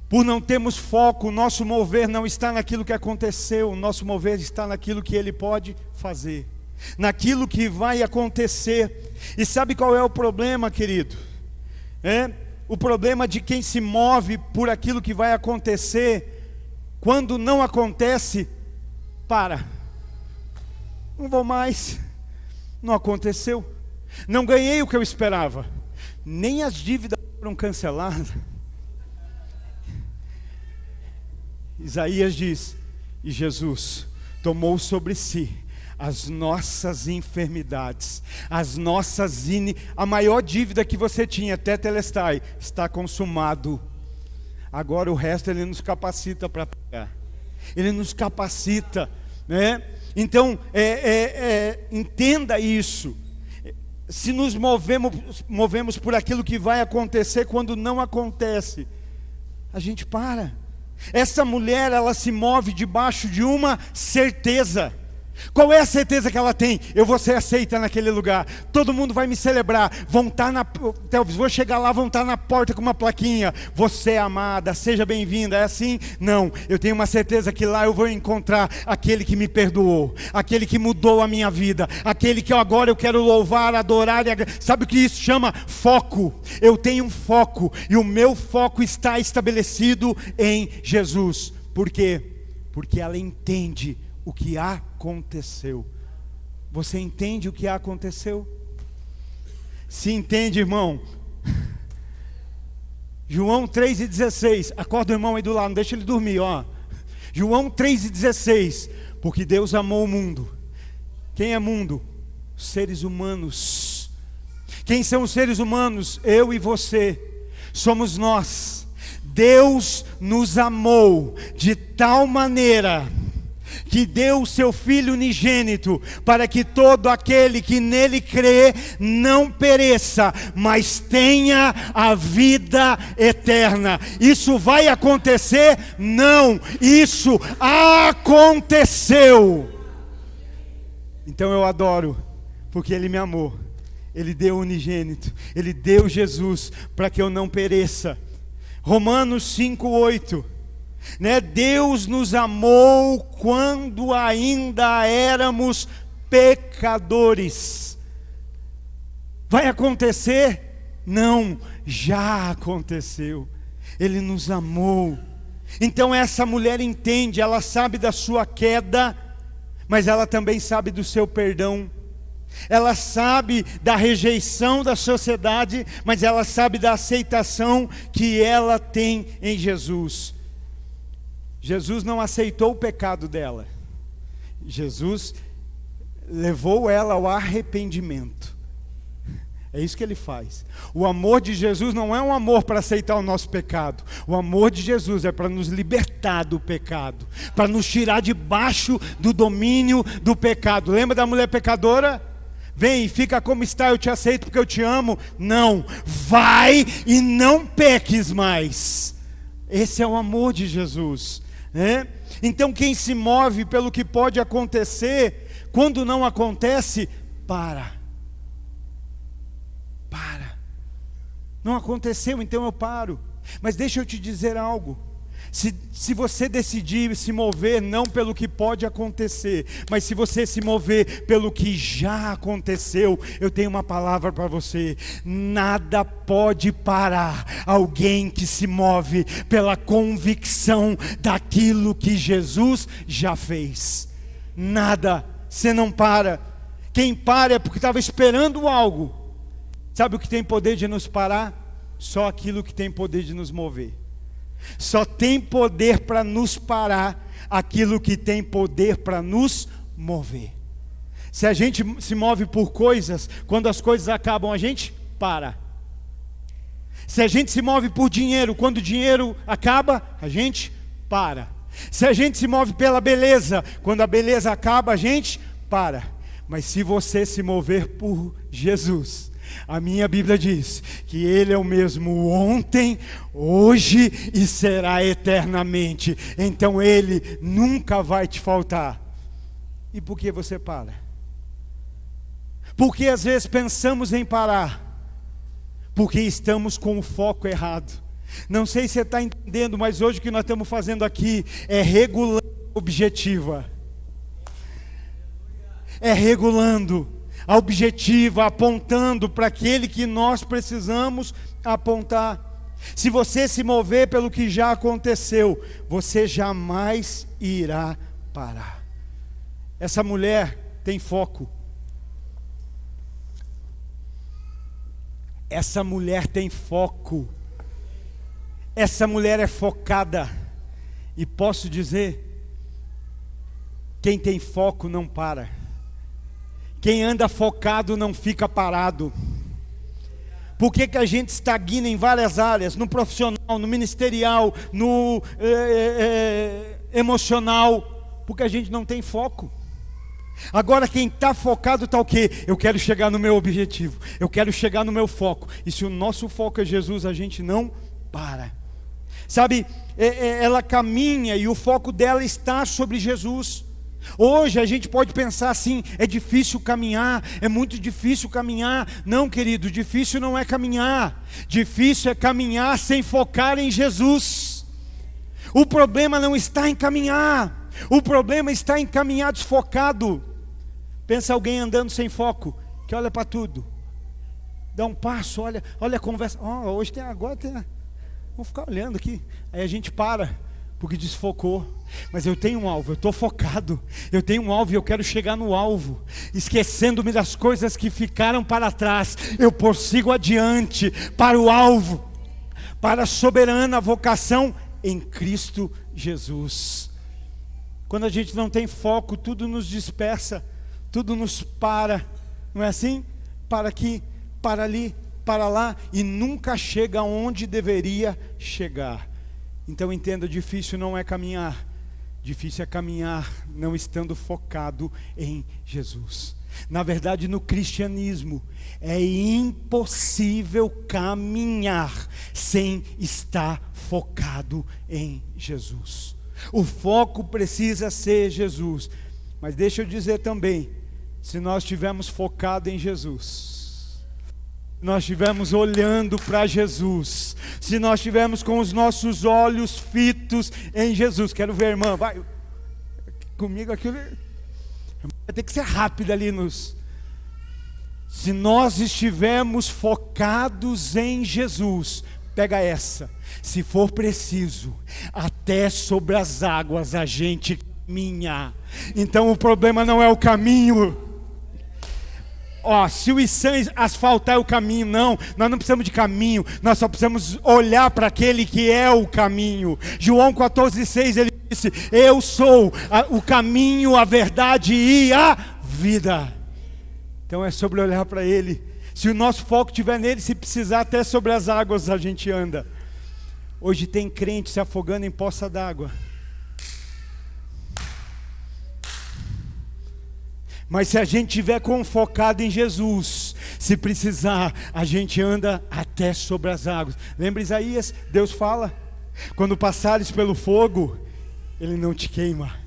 por não termos foco, o nosso mover não está naquilo que aconteceu, o nosso mover está naquilo que Ele pode fazer, naquilo que vai acontecer. E sabe qual é o problema, querido? O problema de quem se move por aquilo que vai acontecer, quando não acontece, não vou mais, não aconteceu, não ganhei o que eu esperava, nem as dívidas foram canceladas. Isaías diz, e Jesus tomou sobre si as nossas enfermidades, a maior dívida que você tinha, tetelestai, está consumado. Agora o resto Ele nos capacita para pegar. Ele nos capacita, né? Então, entenda isso. Se nos movemos por aquilo que vai acontecer, quando não acontece, a gente para. Essa mulher, ela se move debaixo de uma certeza. Qual é a certeza que ela tem? Eu vou ser aceita naquele lugar, todo mundo vai me celebrar, vou chegar lá, vão estar na porta com uma plaquinha, você é amada, seja bem-vinda. É assim? Não, eu tenho uma certeza que lá eu vou encontrar aquele que me perdoou, aquele que mudou a minha vida, aquele que agora eu quero louvar, adorar. Sabe o que isso chama? Foco. Eu tenho um foco, e o meu foco está estabelecido em Jesus. Por quê? Porque ela entende o que aconteceu. Você entende o que aconteceu? Se entende, irmão. João 3,16. Acorda o irmão aí do lado, não deixa ele dormir, ó. João 3,16. Porque Deus amou o mundo. Quem é mundo? Os seres humanos. Quem são os seres humanos? Eu e você. Somos nós. Deus nos amou de tal maneira que deu o seu Filho unigênito, para que todo aquele que nele crê não pereça, mas tenha a vida eterna. Isso vai acontecer? Não, isso aconteceu. Então eu adoro, porque Ele me amou, Ele deu o unigênito, Ele deu Jesus para que eu não pereça. Romanos 5:8, né? Deus nos amou quando ainda éramos pecadores. Vai acontecer? Não, já aconteceu. Ele nos amou. Então essa mulher entende, ela sabe da sua queda, mas ela também sabe do seu perdão. Ela sabe da rejeição da sociedade, mas ela sabe da aceitação que ela tem em Jesus. Jesus não aceitou o pecado dela. Jesus levou ela ao arrependimento. É isso que Ele faz. O amor de Jesus não é um amor para aceitar o nosso pecado. O amor de Jesus é para nos libertar do pecado, para nos tirar debaixo do domínio do pecado. Lembra da mulher pecadora? Vem, fica como está, eu te aceito porque eu te amo. Não, vai e não peques mais. Esse é o amor de Jesus, né? Então quem se move pelo que pode acontecer, quando não acontece, para. Não aconteceu, então eu paro. Mas deixa eu te dizer algo. Se você decidir se mover não pelo que pode acontecer, mas se você se mover pelo que já aconteceu, eu tenho uma palavra para você: nada pode parar alguém que se move pela convicção daquilo que Jesus já fez. Nada, você não para. Quem para é porque estava esperando algo. Sabe o que tem poder de nos parar? Só aquilo que tem poder de nos mover. Só tem poder para nos parar aquilo que tem poder para nos mover. Se a gente se move por coisas, quando as coisas acabam, a gente para. Se a gente se move por dinheiro, quando o dinheiro acaba, a gente para. Se a gente se move pela beleza, quando a beleza acaba, a gente para. Mas se você se mover por Jesus, a minha Bíblia diz que Ele é o mesmo ontem, hoje e será eternamente. Então Ele nunca vai te faltar. E por que você para? Porque às vezes pensamos em parar, porque estamos com o foco errado. Não sei se você está entendendo, mas hoje o que nós estamos fazendo aqui é regulando a objetiva. É regulando a objetiva, apontando para aquele que nós precisamos apontar. Se você se mover pelo que já aconteceu, você jamais irá parar. Essa mulher tem foco. Essa mulher tem foco. Essa mulher é focada. E posso dizer, quem tem foco não para. Quem anda focado não fica parado. Por que a gente estagna em várias áreas? No profissional, no ministerial, no emocional. Porque a gente não tem foco. Agora quem está focado está o quê? Eu quero chegar no meu objetivo. Eu quero chegar no meu foco. E se o nosso foco é Jesus, a gente não para. Sabe, ela caminha e o foco dela está sobre Jesus. Hoje a gente pode pensar assim: é difícil caminhar, é muito difícil caminhar. Não, querido, difícil não é caminhar. Difícil é caminhar sem focar em Jesus. O problema não está em caminhar, o problema está em caminhar desfocado. Pensa alguém andando sem foco, que olha para tudo, dá um passo, olha a conversa. Hoje tem, agora tem, vamos ficar olhando aqui. Aí a gente para, porque desfocou. Mas eu tenho um alvo, eu estou focado. Eu tenho um alvo e eu quero chegar no alvo. Esquecendo-me das coisas que ficaram para trás, eu prossigo adiante para o alvo, para a soberana vocação em Cristo Jesus. Quando a gente não tem foco, tudo nos dispersa, tudo nos para. Não é assim? Para aqui, para ali, para lá, e nunca chega onde deveria chegar. Então entenda, difícil não é caminhar, Difícil é caminhar não estando focado em Jesus. Na verdade, no cristianismo, é impossível caminhar sem estar focado em Jesus. O foco precisa ser Jesus. Mas deixa eu dizer também, se nós estivermos focados em Jesus, se nós estivermos olhando para Jesus, se nós estivermos com os nossos olhos fitos em Jesus, quero ver, irmã, vai comigo aqui, vai ter que ser rápido ali se nós estivermos focados em Jesus, pega essa, se for preciso, até sobre as águas a gente caminha. Então o problema não é o caminho. Se o Issan asfaltar o caminho, não, nós não precisamos de caminho, nós só precisamos olhar para aquele que é o caminho. João 14,6, ele disse: eu sou o caminho, a verdade e a vida. Então é sobre olhar para ele. Se o nosso foco estiver nele, se precisar até sobre as águas a gente anda. Hoje tem crente se afogando em poça d'água. Mas se a gente estiver focado em Jesus, se precisar, a gente anda até sobre as águas. Lembra Isaías? Deus fala: quando passares pelo fogo, ele não te queima.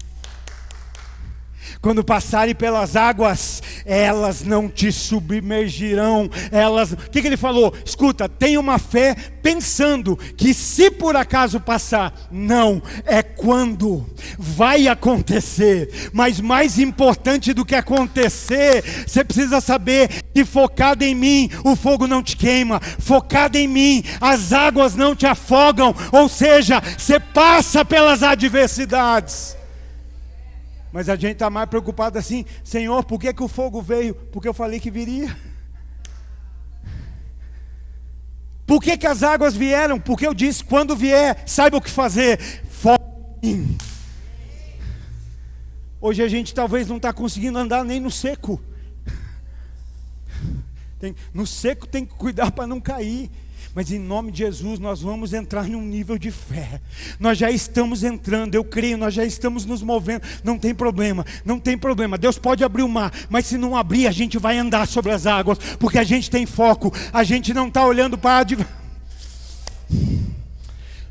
Quando passarem pelas águas, elas não te submergirão. O que ele falou? Escuta, tenha uma fé pensando que se por acaso passar, não, é quando vai acontecer. Mas mais importante do que acontecer, você precisa saber que focado em mim, o fogo não te queima. Focado em mim, as águas não te afogam. Ou seja, você passa pelas adversidades. Mas a gente está mais preocupado assim: Senhor, por que o fogo veio? Porque eu falei que viria. Por que as águas vieram? Porque eu disse: quando vier, saiba o que fazer. Foca em mim. Hoje a gente talvez não está conseguindo andar nem no seco. No seco tem que cuidar para não cair. Mas em nome de Jesus nós vamos entrar num nível de fé. Nós já estamos entrando, eu creio, nós já estamos nos movendo. Não tem problema, não tem problema. Deus pode abrir o mar, mas se não abrir, a gente vai andar sobre as águas, porque a gente tem foco. A gente não está olhando para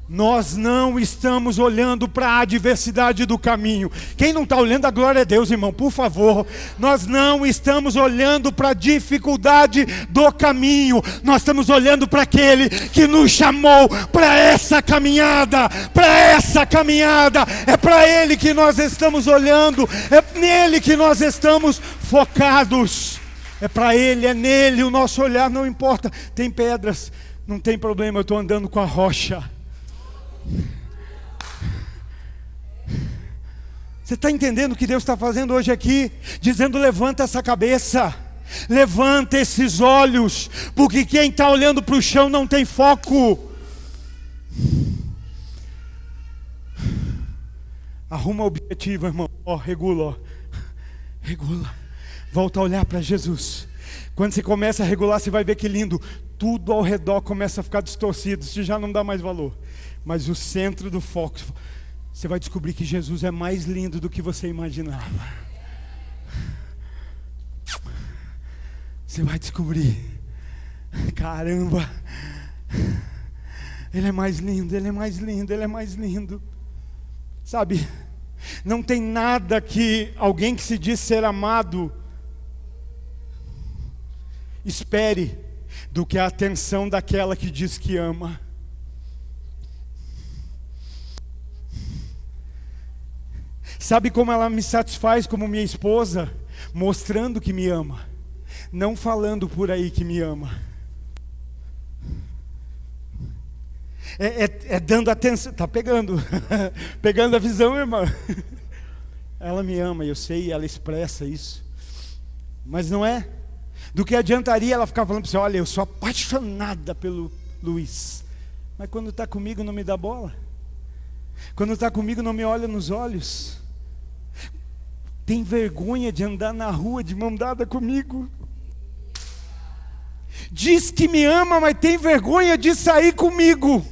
Nós não estamos olhando para a adversidade do caminho. Quem não está olhando, a glória a Deus, irmão, por favor. Nós não estamos olhando para a dificuldade do caminho. Nós estamos olhando para aquele que nos chamou para essa caminhada. Para essa caminhada. É para ele que nós estamos olhando. É nele que nós estamos focados. É para ele, é nele. O nosso olhar não importa. Tem pedras, não tem problema, eu estou andando com a rocha. Você está entendendo o que Deus está fazendo hoje aqui? Dizendo: levanta essa cabeça, levanta esses olhos, porque quem está olhando para o chão não tem foco. Arruma o objetivo, irmão. Regula. Volta a olhar para Jesus. Quando você começa a regular, você vai ver que lindo. Tudo ao redor começa a ficar distorcido, você já não dá mais valor. Mas o centro do foco, você vai descobrir que Jesus é mais lindo do que você imaginava. Você vai descobrir: caramba, Ele é mais lindo, Ele é mais lindo, Ele é mais lindo. Sabe, não tem nada que alguém que se diz ser amado espere do que a atenção daquela que diz que ama. Sabe como ela me satisfaz como minha esposa? Mostrando que me ama, não falando por aí que me ama. É dando atenção. Está pegando pegando a visão, irmã. Ela me ama, eu sei, ela expressa isso. Mas não é. Do que adiantaria ela ficar falando para você: olha, eu sou apaixonada pelo Luiz, mas quando está comigo não me dá bola. Quando está comigo não me olha nos olhos. Tem vergonha de andar na rua de mão dada comigo. Diz que me ama, mas tem vergonha de sair comigo.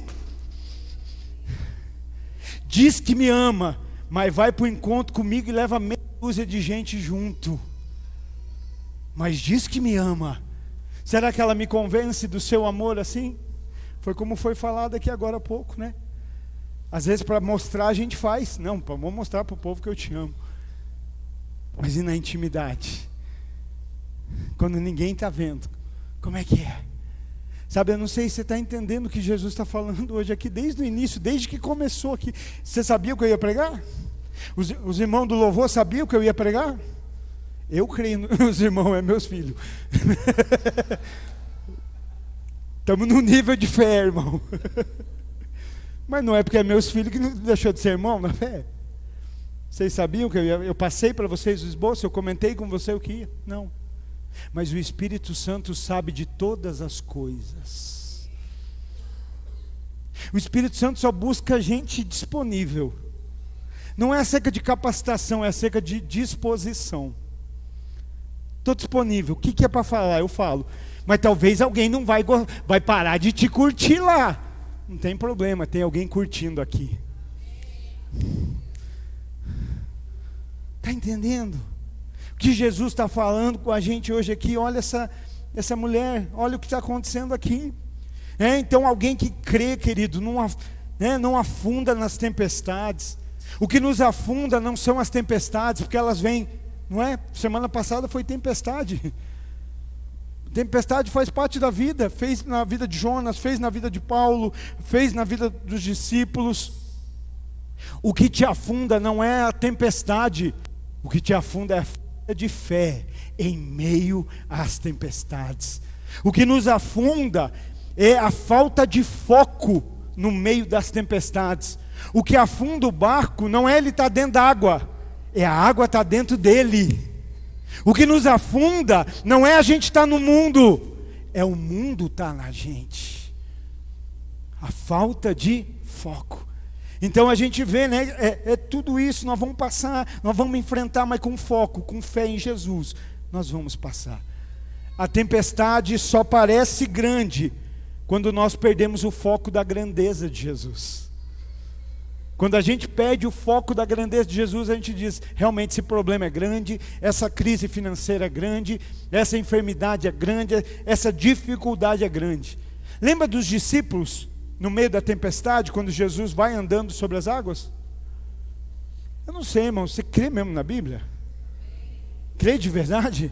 Diz que me ama, mas vai para o encontro comigo e leva meia dúzia de gente junto, mas diz que me ama. Será que ela me convence do seu amor assim? Foi como foi falado aqui agora há pouco, né? Às vezes para mostrar a gente faz. Não, vou mostrar para o povo que eu te amo. Mas e na intimidade? Quando ninguém está vendo, como é que é? Sabe, eu não sei se você está entendendo o que Jesus está falando hoje aqui, desde o início, desde que começou aqui. Você sabia o que eu ia pregar? Os irmãos do louvor sabiam o que eu ia pregar? Eu creio nos irmãos, meus filhos. Estamos num nível de fé, irmão. Mas não é porque é meus filhos que não deixou de ser irmão na fé. Vocês sabiam que eu passei para vocês o esboço, eu comentei com você o que ia? Não. Mas o Espírito Santo sabe de todas as coisas. O Espírito Santo só busca gente disponível. Não é acerca de capacitação, é acerca de disposição. Estou disponível, o que é para falar? Eu falo. Mas talvez alguém não vai parar de te curtir lá. Não tem problema, tem alguém curtindo aqui. Está entendendo? O que Jesus está falando com a gente hoje aqui? Olha essa mulher, olha o que está acontecendo aqui. Então alguém que crê, querido, não afunda nas tempestades. O que nos afunda não são as tempestades, porque elas vêm, não é? Semana passada foi tempestade. Tempestade faz parte da vida, fez na vida de Jonas, fez na vida de Paulo, fez na vida dos discípulos. O que te afunda não é a tempestade, o que te afunda é a falta de fé em meio às tempestades. O que nos afunda é a falta de foco no meio das tempestades. O que afunda o barco não é ele estar dentro da água, é a água estar dentro dele. O que nos afunda não é a gente estar no mundo, é o mundo estar na gente. A falta de foco. Então a gente vê, né? É tudo isso, nós vamos passar, nós vamos enfrentar, mas com foco, com fé em Jesus, nós vamos passar. A tempestade só parece grande quando nós perdemos o foco da grandeza de Jesus. Quando a gente perde o foco da grandeza de Jesus, a gente diz, realmente esse problema é grande, essa crise financeira é grande, essa enfermidade é grande, essa dificuldade é grande. Lembra dos discípulos no meio da tempestade, quando Jesus vai andando sobre as águas? Eu não sei, irmão, você crê mesmo na Bíblia? Crê de verdade?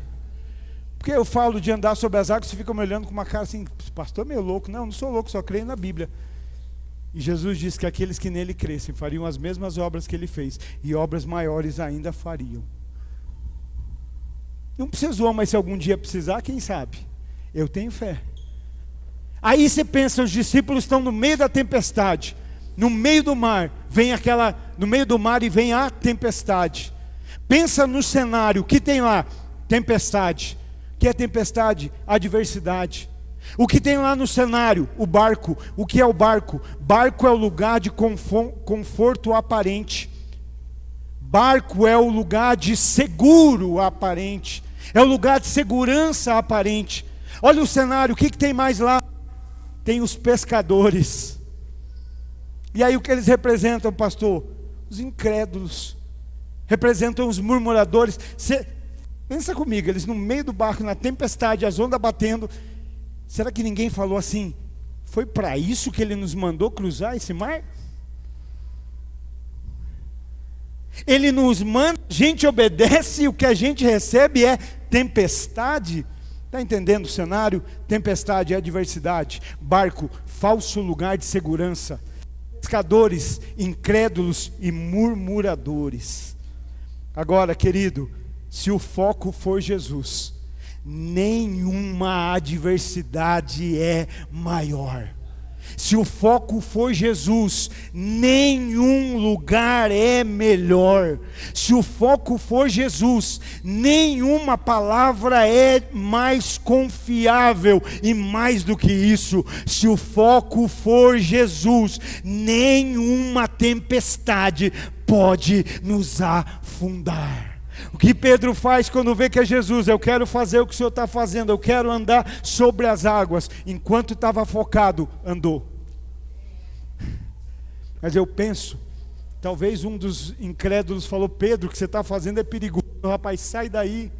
Porque eu falo de andar sobre as águas, você fica me olhando com uma cara assim, pastor, meio louco. Não, não sou louco, só creio na Bíblia. E Jesus disse que aqueles que nele crescem fariam as mesmas obras que ele fez, e obras maiores ainda fariam. Não precisou, mas se algum dia precisar, quem sabe? Eu tenho fé. Aí você pensa, os discípulos estão no meio da tempestade, no meio do mar, no meio do mar e vem a tempestade. Pensa no cenário, o que tem lá? Tempestade. O que é tempestade? Adversidade. O que tem lá no cenário? O barco. O que é o barco? Barco é o lugar de conforto aparente. Barco é o lugar de seguro aparente. É o lugar de segurança aparente. Olha o cenário, o que tem mais lá? Tem os pescadores. E aí o que eles representam, pastor? Os incrédulos. Representam os murmuradores. Pensa comigo, eles no meio do barco, na tempestade, as ondas batendo. Será que ninguém falou assim, foi para isso que ele nos mandou cruzar esse mar? Ele nos manda, a gente obedece e o que a gente recebe é tempestade. Está entendendo o cenário? Tempestade é adversidade. Barco, falso lugar de segurança. Pescadores, incrédulos e murmuradores. Agora, querido, se o foco for Jesus, nenhuma adversidade é maior. Se o foco for Jesus, nenhum lugar é melhor. Se o foco for Jesus, nenhuma palavra é mais confiável. E mais do que isso, se o foco for Jesus, nenhuma tempestade pode nos afundar. O que Pedro faz quando vê que é Jesus? Eu quero fazer o que o Senhor está fazendo, eu quero andar sobre as águas. Enquanto estava focado, andou. Mas eu penso Talvez um dos incrédulos falou: Pedro, o que você está fazendo é perigoso, rapaz, sai daí.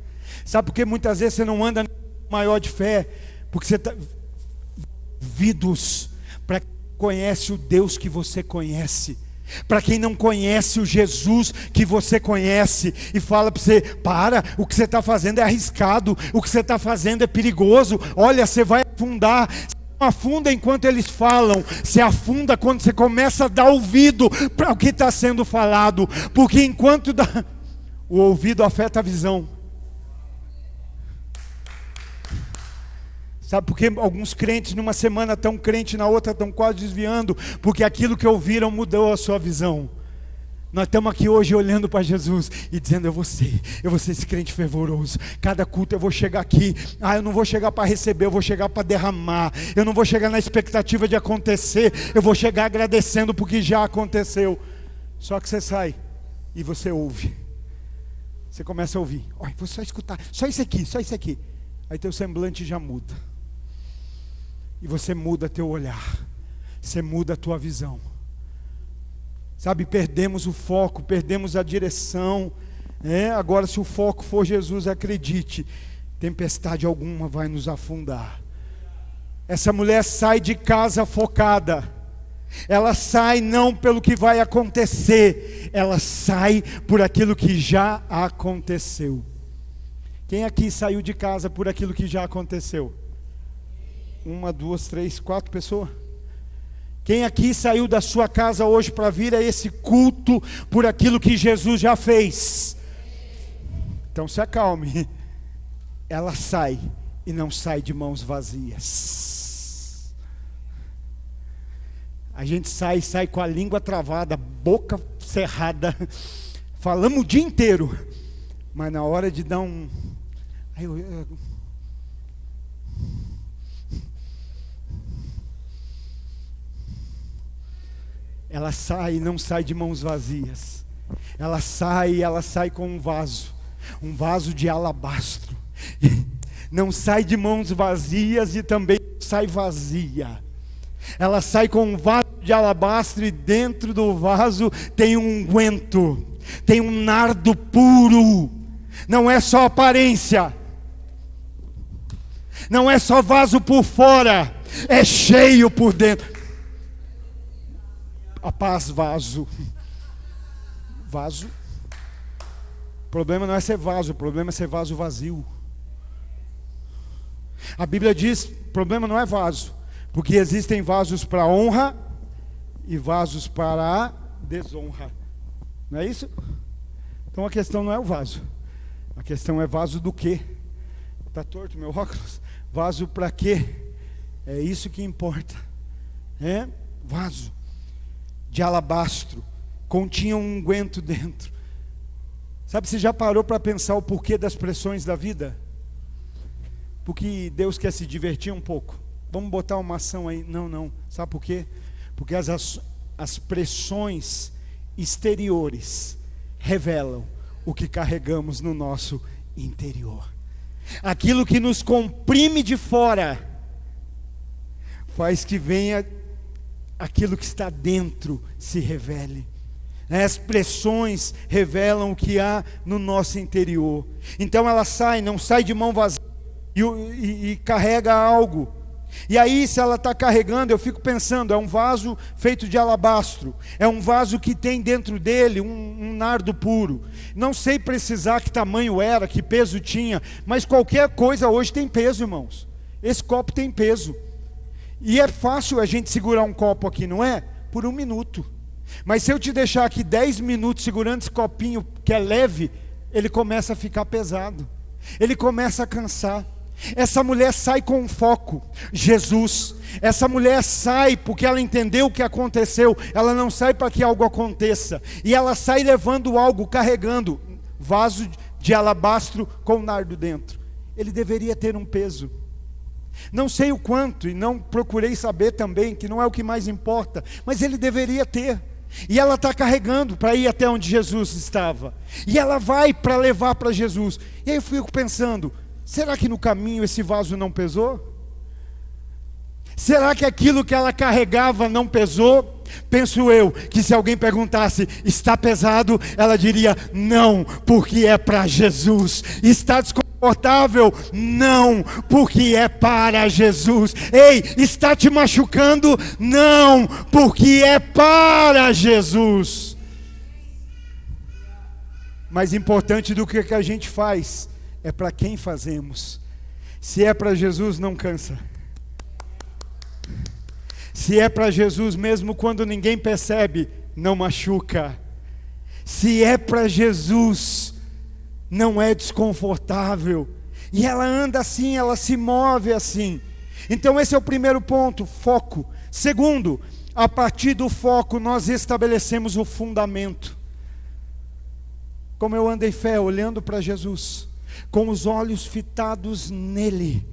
Sabe por que muitas vezes você não anda maior de fé? Porque você está ouvidos para quem conhece o Deus que você conhece, para quem não conhece o Jesus que você conhece, e fala para você: para, o que você está fazendo é arriscado, o que você está fazendo é perigoso, olha, você vai afundar. Não afunda enquanto eles falam, se afunda quando você começa a dar ouvido para o que está sendo falado, porque enquanto o ouvido afeta a visão. Sabe por que alguns crentes numa semana estão crente, na outra estão quase desviando? Porque aquilo que ouviram mudou a sua visão. Nós estamos aqui hoje olhando para Jesus e dizendo: eu vou ser esse crente fervoroso. Cada culto eu vou chegar aqui, eu não vou chegar para receber, eu vou chegar para derramar. Eu não vou chegar na expectativa de acontecer, eu vou chegar agradecendo porque já aconteceu. Só que você sai e você ouve. Você começa a ouvir: olha, vou só escutar, só isso aqui. Aí teu semblante já muda. E você muda teu olhar, você muda a tua visão. Sabe, perdemos o foco, perdemos a direção. Agora, se o foco for Jesus, acredite, tempestade alguma vai nos afundar. Essa mulher sai de casa focada. Ela sai não pelo que vai acontecer, ela sai por aquilo que já aconteceu. Quem aqui saiu de casa por aquilo que já aconteceu? 1, 2, 3, 4 pessoas. Quem aqui saiu da sua casa hoje para vir a esse culto por aquilo que Jesus já fez? Então se acalme. Ela sai e não sai de mãos vazias. A gente sai com a língua travada, boca cerrada, falamos o dia inteiro, mas na hora de dar um... Ela sai e não sai de mãos vazias. Ela sai com um vaso de alabastro. Não sai de mãos vazias e também sai vazia. Ela sai com um vaso de alabastro e dentro do vaso tem um unguento, tem um nardo puro. Não é só aparência, não é só vaso por fora, é cheio por dentro. A paz, vaso. O problema não é ser vaso, o problema é ser vaso vazio. A Bíblia diz: o problema não é vaso, porque existem vasos para honra e vasos para a desonra. Não é isso? Então a questão não é o vaso, a questão é vaso do quê? Está torto meu óculos? Vaso para quê? É isso que importa. Vaso de alabastro, continha um unguento dentro. Sabe, você já parou para pensar o porquê das pressões da vida? Porque Deus quer se divertir um pouco. Vamos botar uma ação aí. Não. Sabe por quê? Porque as pressões exteriores revelam o que carregamos no nosso interior. Aquilo que nos comprime de fora faz que venha aquilo que está dentro se revele. As pressões revelam o que há no nosso interior. Então ela sai, não sai de mão vazia e carrega algo. E aí, se ela está carregando, eu fico pensando: é um vaso feito de alabastro, é um vaso que tem dentro dele um nardo puro. Não sei precisar que tamanho era, que peso tinha, mas qualquer coisa hoje tem peso, irmãos. Esse copo tem peso. E é fácil a gente segurar um copo aqui, não é? Por 1 minuto. Mas se eu te deixar aqui 10 minutos segurando esse copinho que é leve, ele começa a ficar pesado, ele começa a cansar. Essa mulher sai com um foco: Jesus. Essa mulher sai porque ela entendeu o que aconteceu. Ela não sai para que algo aconteça. E ela sai levando algo, carregando vaso de alabastro com nardo dentro. Ele deveria ter um peso. Não sei o quanto, e não procurei saber também, que não é o que mais importa, mas ele deveria ter. E ela está carregando para ir até onde Jesus estava. E ela vai para levar para Jesus. E aí eu fico pensando: será que no caminho esse vaso não pesou? Será que aquilo que ela carregava não pesou? Penso eu que se alguém perguntasse, está pesado? Ela diria, não, porque é para Jesus. Está desconfortável? Não, porque é para Jesus. Ei, está te machucando? Não, porque é para Jesus. Mais importante do que a gente faz é para quem fazemos. Se é para Jesus, não cansa. Se é para Jesus, mesmo quando ninguém percebe, não machuca. Se é para Jesus, não é desconfortável. E ela anda assim, ela se move assim. Então esse é o primeiro ponto, foco. Segundo, a partir do foco nós estabelecemos o fundamento. Como eu ando em fé, olhando para Jesus, com os olhos fitados nele.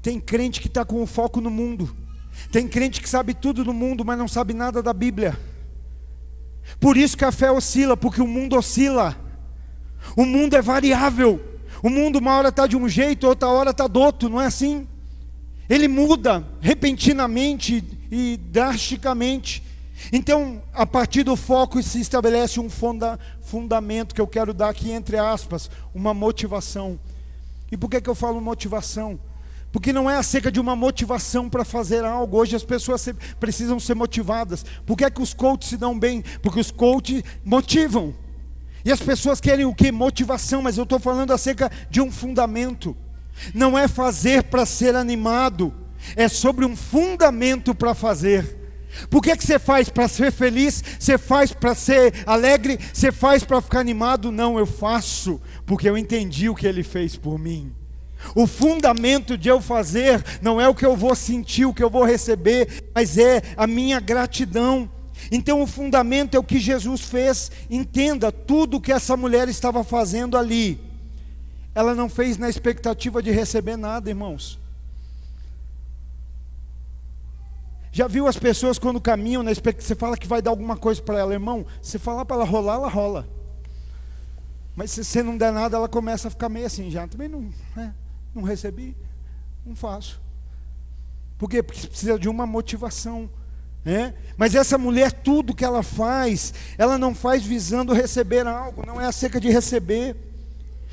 Tem crente que está com o foco no mundo. Tem crente que sabe tudo do mundo, mas não sabe nada da Bíblia. Por isso que a fé oscila, porque o mundo oscila. O mundo é variável. O mundo uma hora está de um jeito, outra hora está do outro, não é assim? Ele muda repentinamente e drasticamente. Então, a partir do foco se estabelece um fundamento que eu quero dar aqui entre aspas, uma motivação. E por que eu falo motivação? Porque não é acerca de uma motivação para fazer algo. Hoje as pessoas precisam ser motivadas. Por que os coaches se dão bem? Porque os coaches motivam. E as pessoas querem o quê? Motivação. Mas eu estou falando acerca de um fundamento. Não é fazer para ser animado. É sobre um fundamento para fazer. Por que você faz para ser feliz? Você faz para ser alegre? Você faz para ficar animado? Não, eu faço porque eu entendi o que Ele fez por mim. O fundamento de eu fazer não é o que eu vou sentir, o que eu vou receber, mas é a minha gratidão. Então o fundamento é o que Jesus fez. Entenda, tudo o que essa mulher estava fazendo ali, ela não fez na expectativa de receber nada, irmãos. Já viu as pessoas quando caminham na expectativa, você fala que vai dar alguma coisa para ela, irmão, você falar para ela rolar, ela rola. Mas se você não der nada, ela começa a ficar meio assim já. Também não recebi, não faço. Por quê? Porque precisa de uma motivação. Mas essa mulher, tudo que ela faz, ela não faz visando receber algo, não é acerca de receber.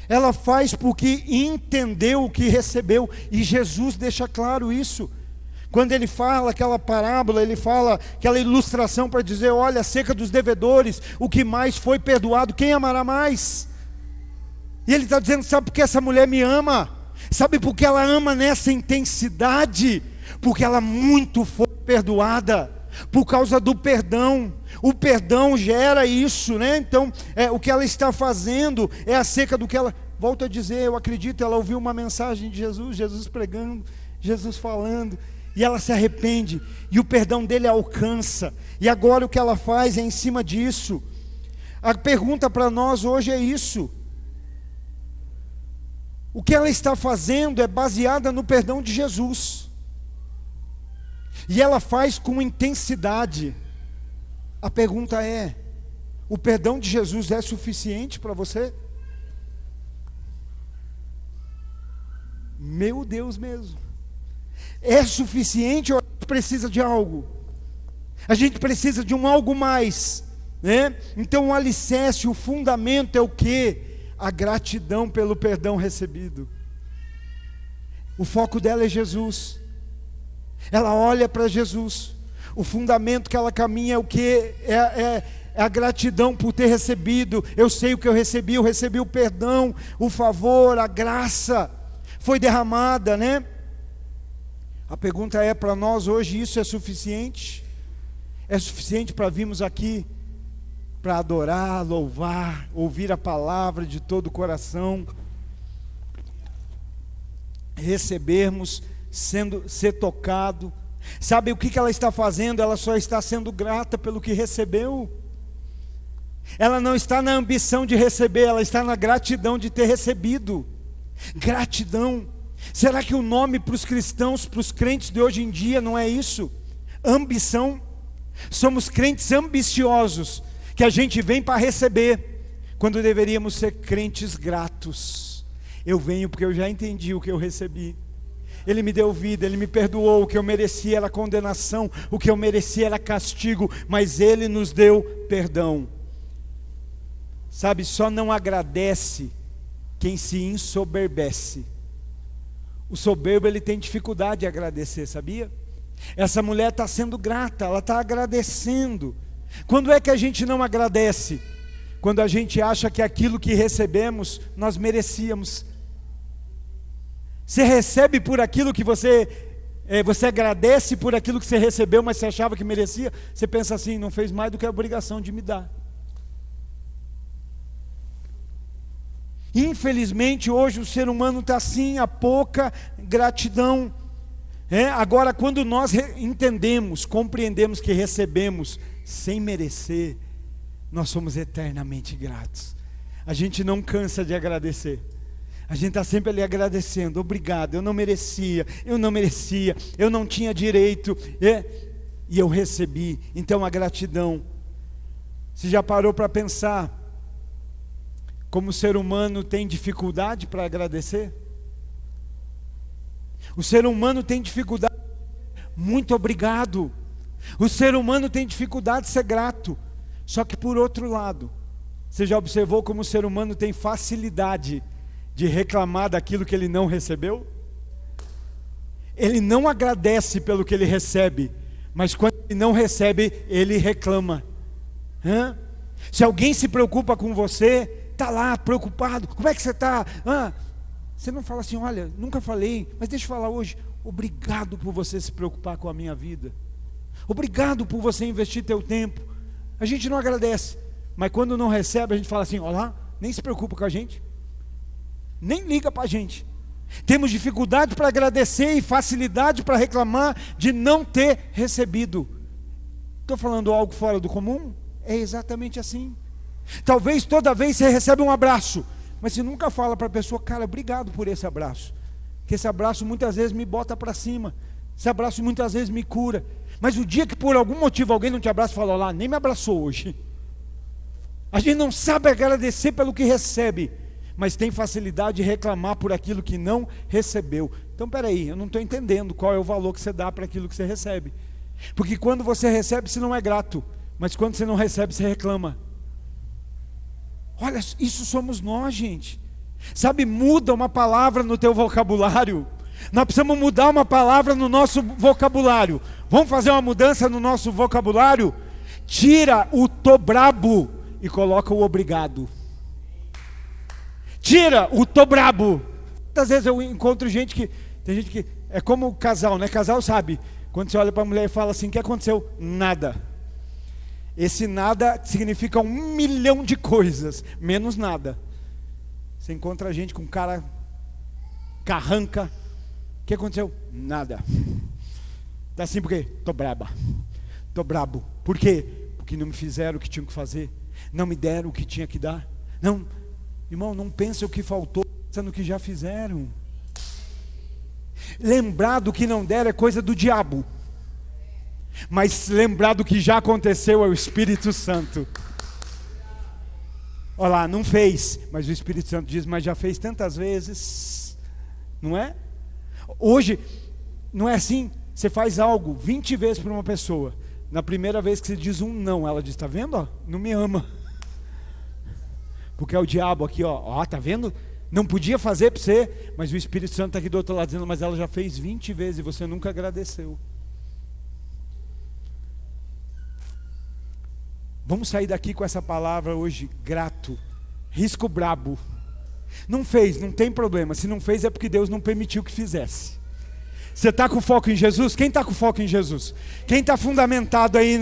Ela faz porque entendeu o que recebeu. E Jesus deixa claro isso. Quando ele fala aquela parábola, ele fala aquela ilustração para dizer, olha, acerca dos devedores, o que mais foi perdoado, quem amará mais? E ele está dizendo, sabe por que essa mulher me ama? Sabe por que ela ama nessa intensidade? Porque ela muito foi perdoada, por causa do perdão. O perdão gera isso, né? Então, o que ela está fazendo é acerca do que ela... Volto a dizer, eu acredito, ela ouviu uma mensagem de Jesus, Jesus pregando, Jesus falando, e ela se arrepende, e o perdão dele alcança. E agora o que ela faz é em cima disso. A pergunta para nós hoje é isso. O que ela está fazendo é baseada no perdão de Jesus. E ela faz com intensidade. A pergunta é: o perdão de Jesus é suficiente para você? Meu Deus mesmo. É suficiente ou a gente precisa de algo? A gente precisa de um algo mais, né? Então o alicerce, o fundamento é o quê? A gratidão pelo perdão recebido. O foco dela é Jesus. Ela olha para Jesus. O fundamento que ela caminha é o quê? É a gratidão por ter recebido. Eu sei o que eu recebi o perdão, o favor, a graça foi derramada, né? A pergunta é para nós hoje, isso é suficiente? É suficiente para virmos aqui para adorar, louvar, ouvir a palavra de todo o coração, recebermos, ser tocado? Sabe o que ela está fazendo? Ela só está sendo grata pelo que recebeu. Ela não está na ambição de receber, ela está na gratidão de ter recebido. Gratidão. Será que o nome para os cristãos, para os crentes de hoje em dia não é isso? Ambição. Somos crentes ambiciosos, que a gente vem para receber, quando deveríamos ser crentes gratos. Eu venho porque eu já entendi o que eu recebi. Ele me deu vida, Ele me perdoou. O que eu merecia era condenação, o que eu merecia era castigo, mas Ele nos deu perdão. Sabe, só não agradece quem se ensoberbece. O soberbo, ele tem dificuldade de agradecer, sabia? Essa mulher está sendo grata, ela está agradecendo. Quando é que a gente não agradece? Quando a gente acha que aquilo que recebemos, nós merecíamos. Você recebe por aquilo que você agradece por aquilo que você recebeu, mas você achava que merecia. Você pensa assim, não fez mais do que a obrigação de me dar. Infelizmente hoje o ser humano está assim, a pouca gratidão. Agora quando nós entendemos, compreendemos que recebemos sem merecer, nós somos eternamente gratos. A gente não cansa de agradecer. A gente está sempre ali agradecendo. Obrigado, eu não merecia, eu não tinha direito, e eu recebi. Então a gratidão. Você já parou para pensar como o ser humano tem dificuldade para agradecer? O ser humano tem dificuldade. Muito obrigado. O ser humano tem dificuldade de ser grato. Só que por outro lado, você já observou como o ser humano tem facilidade de reclamar daquilo que ele não recebeu? Ele não agradece pelo que ele recebe, mas quando ele não recebe, ele reclama. Se alguém se preocupa com você, está lá preocupado, como é que você está? Você não fala assim, olha, nunca falei, mas deixa eu falar hoje, obrigado por você se preocupar com a minha vida, obrigado por você investir teu tempo. A gente não agradece, mas quando não recebe, a gente fala assim, olha lá, nem se preocupa com a gente, nem liga para a gente. Temos dificuldade para agradecer e facilidade para reclamar de não ter recebido. Estou falando algo fora do comum? É exatamente assim. Talvez toda vez você recebe um abraço, mas você nunca fala para a pessoa, cara, obrigado por esse abraço, que esse abraço muitas vezes me bota para cima, esse abraço muitas vezes me cura. Mas o dia que por algum motivo alguém não te abraça, fala, lá, nem me abraçou hoje. A gente não sabe agradecer pelo que recebe, mas tem facilidade de reclamar por aquilo que não recebeu. Então peraí, eu não estou entendendo qual é o valor que você dá para aquilo que você recebe. Porque quando você recebe, você não é grato, mas quando você não recebe, você reclama. Olha, isso somos nós, gente. Sabe, muda uma palavra no teu vocabulário. Nós precisamos mudar uma palavra no nosso vocabulário. Vamos fazer uma mudança no nosso vocabulário? Tira o tô brabo e coloca o obrigado. Tira o tô brabo. Muitas vezes eu encontro gente que, tem gente que, é como casal, né? Casal sabe, quando você olha para a mulher e fala assim, o que aconteceu? Nada. Esse nada significa 1 milhão de coisas, menos nada. Você encontra gente com cara carranca. O que aconteceu? Nada. Tá assim por quê? Tô braba. Tô brabo. Por quê? Porque não me fizeram o que tinham que fazer. Não me deram o que tinha que dar. Não, irmão, não pensa o que faltou, pensa no que já fizeram. Lembrar do que não deram é coisa do diabo. Mas lembrar do que já aconteceu é o Espírito Santo. Olha lá, não fez, mas o Espírito Santo diz, mas já fez tantas vezes. Não é? Hoje, não é assim, você faz algo 20 vezes para uma pessoa. Na primeira vez que você diz um não, ela diz, está vendo? Ó, não me ama. Porque é o diabo aqui, ó, tá vendo? Não podia fazer para você, mas o Espírito Santo está aqui do outro lado dizendo, mas ela já fez 20 vezes e você nunca agradeceu. Vamos sair daqui com essa palavra hoje, grato, risco brabo. Não fez, não tem problema, se não fez é porque Deus não permitiu que fizesse. Você está com foco em Jesus? Quem está com foco em Jesus? Quem está fundamentado aí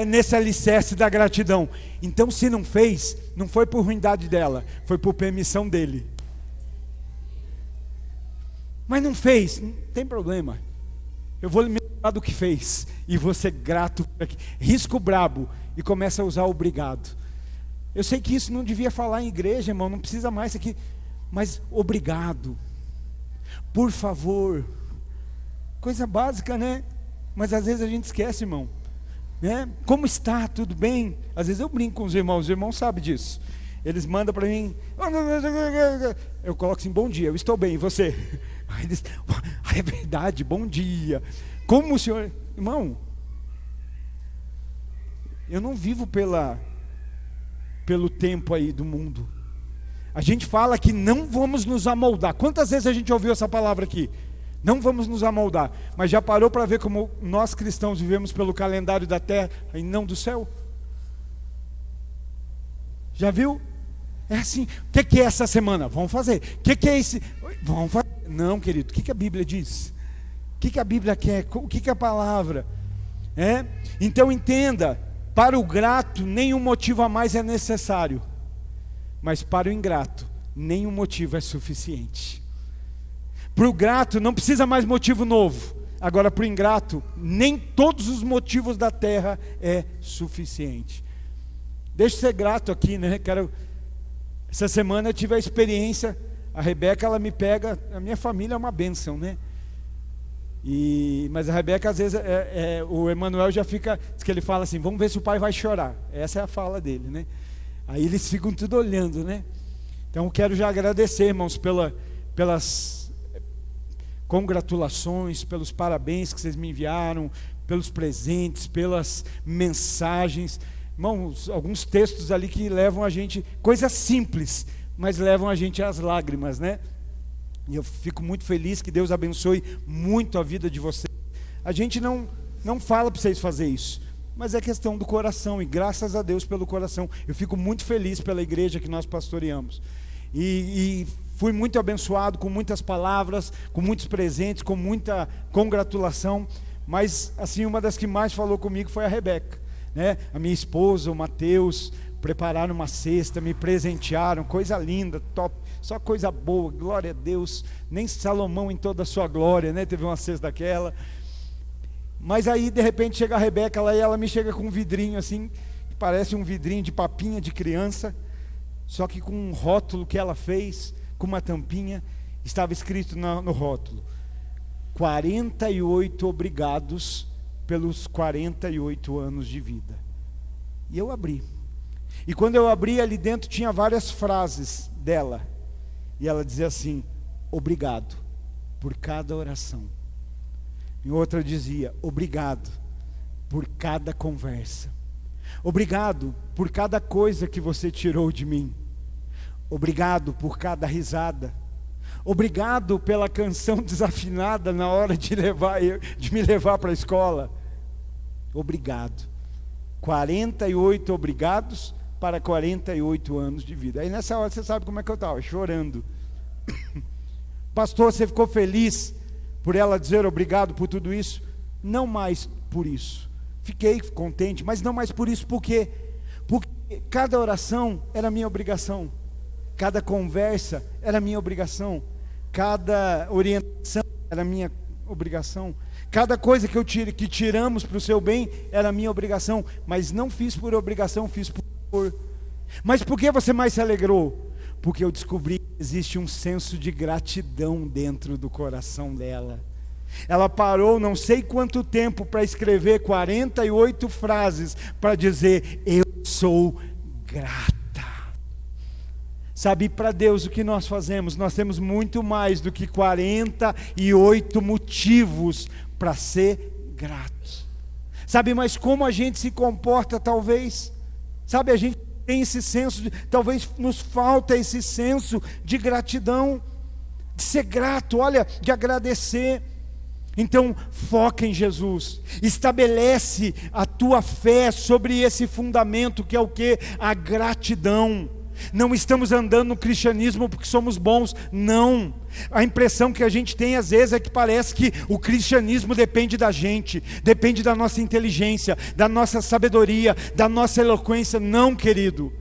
nesse alicerce da gratidão? Então se não fez, não foi por ruindade dela, foi por permissão dele. Mas não fez, não tem problema. Eu vou me lembrar do que fez e vou ser grato por aqui. Risco brabo e começa a usar obrigado. Eu sei que isso não devia falar em igreja, irmão, não precisa mais isso aqui, mas obrigado, por favor, coisa básica, né? Mas às vezes a gente esquece, irmão, né? Como está? Tudo bem? Às vezes eu brinco com os irmãos sabem disso. Eles mandam para mim, eu coloco assim, bom dia, eu estou bem, e você? Aí eles, É verdade, bom dia. Como o senhor... Irmão, eu não vivo pelo tempo aí do mundo. A gente fala que não vamos nos amoldar. Quantas vezes a gente ouviu essa palavra aqui? Não vamos nos amoldar. Mas já parou para ver como nós cristãos vivemos pelo calendário da terra e não do céu? Já viu? É assim. O que é essa semana? Vamos fazer. O que é esse? Vamos fazer. Não, querido. O que a Bíblia diz? O que a Bíblia quer? O que a palavra? Então entenda. Para o grato, nenhum motivo a mais é necessário. Mas para o ingrato, nenhum motivo é suficiente. Para o grato, não precisa mais motivo novo. Agora, para o ingrato, nem todos os motivos da terra é suficiente. Deixa eu ser grato aqui, né? Essa semana eu tive a experiência. A Rebeca, ela me pega. A minha família é uma bênção, né? Mas a Rebeca, às vezes, o Emanuel já fica, diz que ele fala assim, vamos ver se o pai vai chorar. Essa é a fala dele, né? Aí eles ficam tudo olhando, né? Então eu quero já agradecer, irmãos, pelas congratulações, pelos parabéns que vocês me enviaram, pelos presentes, pelas mensagens. Irmãos, alguns textos ali que levam a gente, coisas simples, mas levam a gente às lágrimas, né? E eu fico muito feliz, que Deus abençoe muito a vida de vocês. A gente não fala para vocês fazer isso, mas é questão do coração, e graças a Deus pelo coração. Eu fico muito feliz pela igreja que nós pastoreamos. E fui muito abençoado com muitas palavras, com muitos presentes, com muita congratulação. Mas assim, uma das que mais falou comigo foi a Rebeca, né? A minha esposa, o Mateus, prepararam uma cesta, me presentearam, coisa linda, top, só coisa boa, glória a Deus. Nem Salomão em toda a sua glória, né? Teve uma cesta daquela. Mas aí de repente chega a Rebeca, ela me chega com um vidrinho assim, que parece um vidrinho de papinha de criança, só que com um rótulo que ela fez, com uma tampinha, estava escrito no rótulo: 48 obrigados pelos 48 anos de vida. E eu abri. E quando eu abri, ali dentro tinha várias frases dela. E ela dizia assim: obrigado por cada oração. E outra dizia: obrigado por cada conversa. Obrigado por cada coisa que você tirou de mim. Obrigado por cada risada. Obrigado pela canção desafinada na hora de me levar para a escola. Obrigado. 48 obrigados para 48 anos de vida. Aí nessa hora você sabe como é que eu estava, chorando. Pastor, você ficou feliz por ela dizer obrigado por tudo isso? Não mais por isso. Fiquei contente, mas não mais por isso. Por quê? Porque cada oração era minha obrigação. Cada conversa era minha obrigação. Cada orientação era minha obrigação. Cada coisa que tiramos para o seu bem era minha obrigação. Mas não fiz por obrigação, fiz por amor. Mas por que você mais se alegrou? Porque eu descobri que existe um senso de gratidão dentro do coração dela. Ela parou não sei quanto tempo para escrever 48 frases para dizer: eu sou grata. Sabe, para Deus o que nós fazemos? Nós temos muito mais do que 48 motivos para ser gratos. Sabe, mas como a gente se comporta talvez? Sabe, a gente tem esse senso, talvez nos falta esse senso de gratidão, de ser grato, olha, de agradecer. Então foca em Jesus, estabelece a tua fé sobre esse fundamento que é o que? A gratidão. Não estamos andando no cristianismo porque somos bons, não. A impressão que a gente tem às vezes é que parece que o cristianismo depende da gente, depende da nossa inteligência, da nossa sabedoria, da nossa eloquência. Não, querido,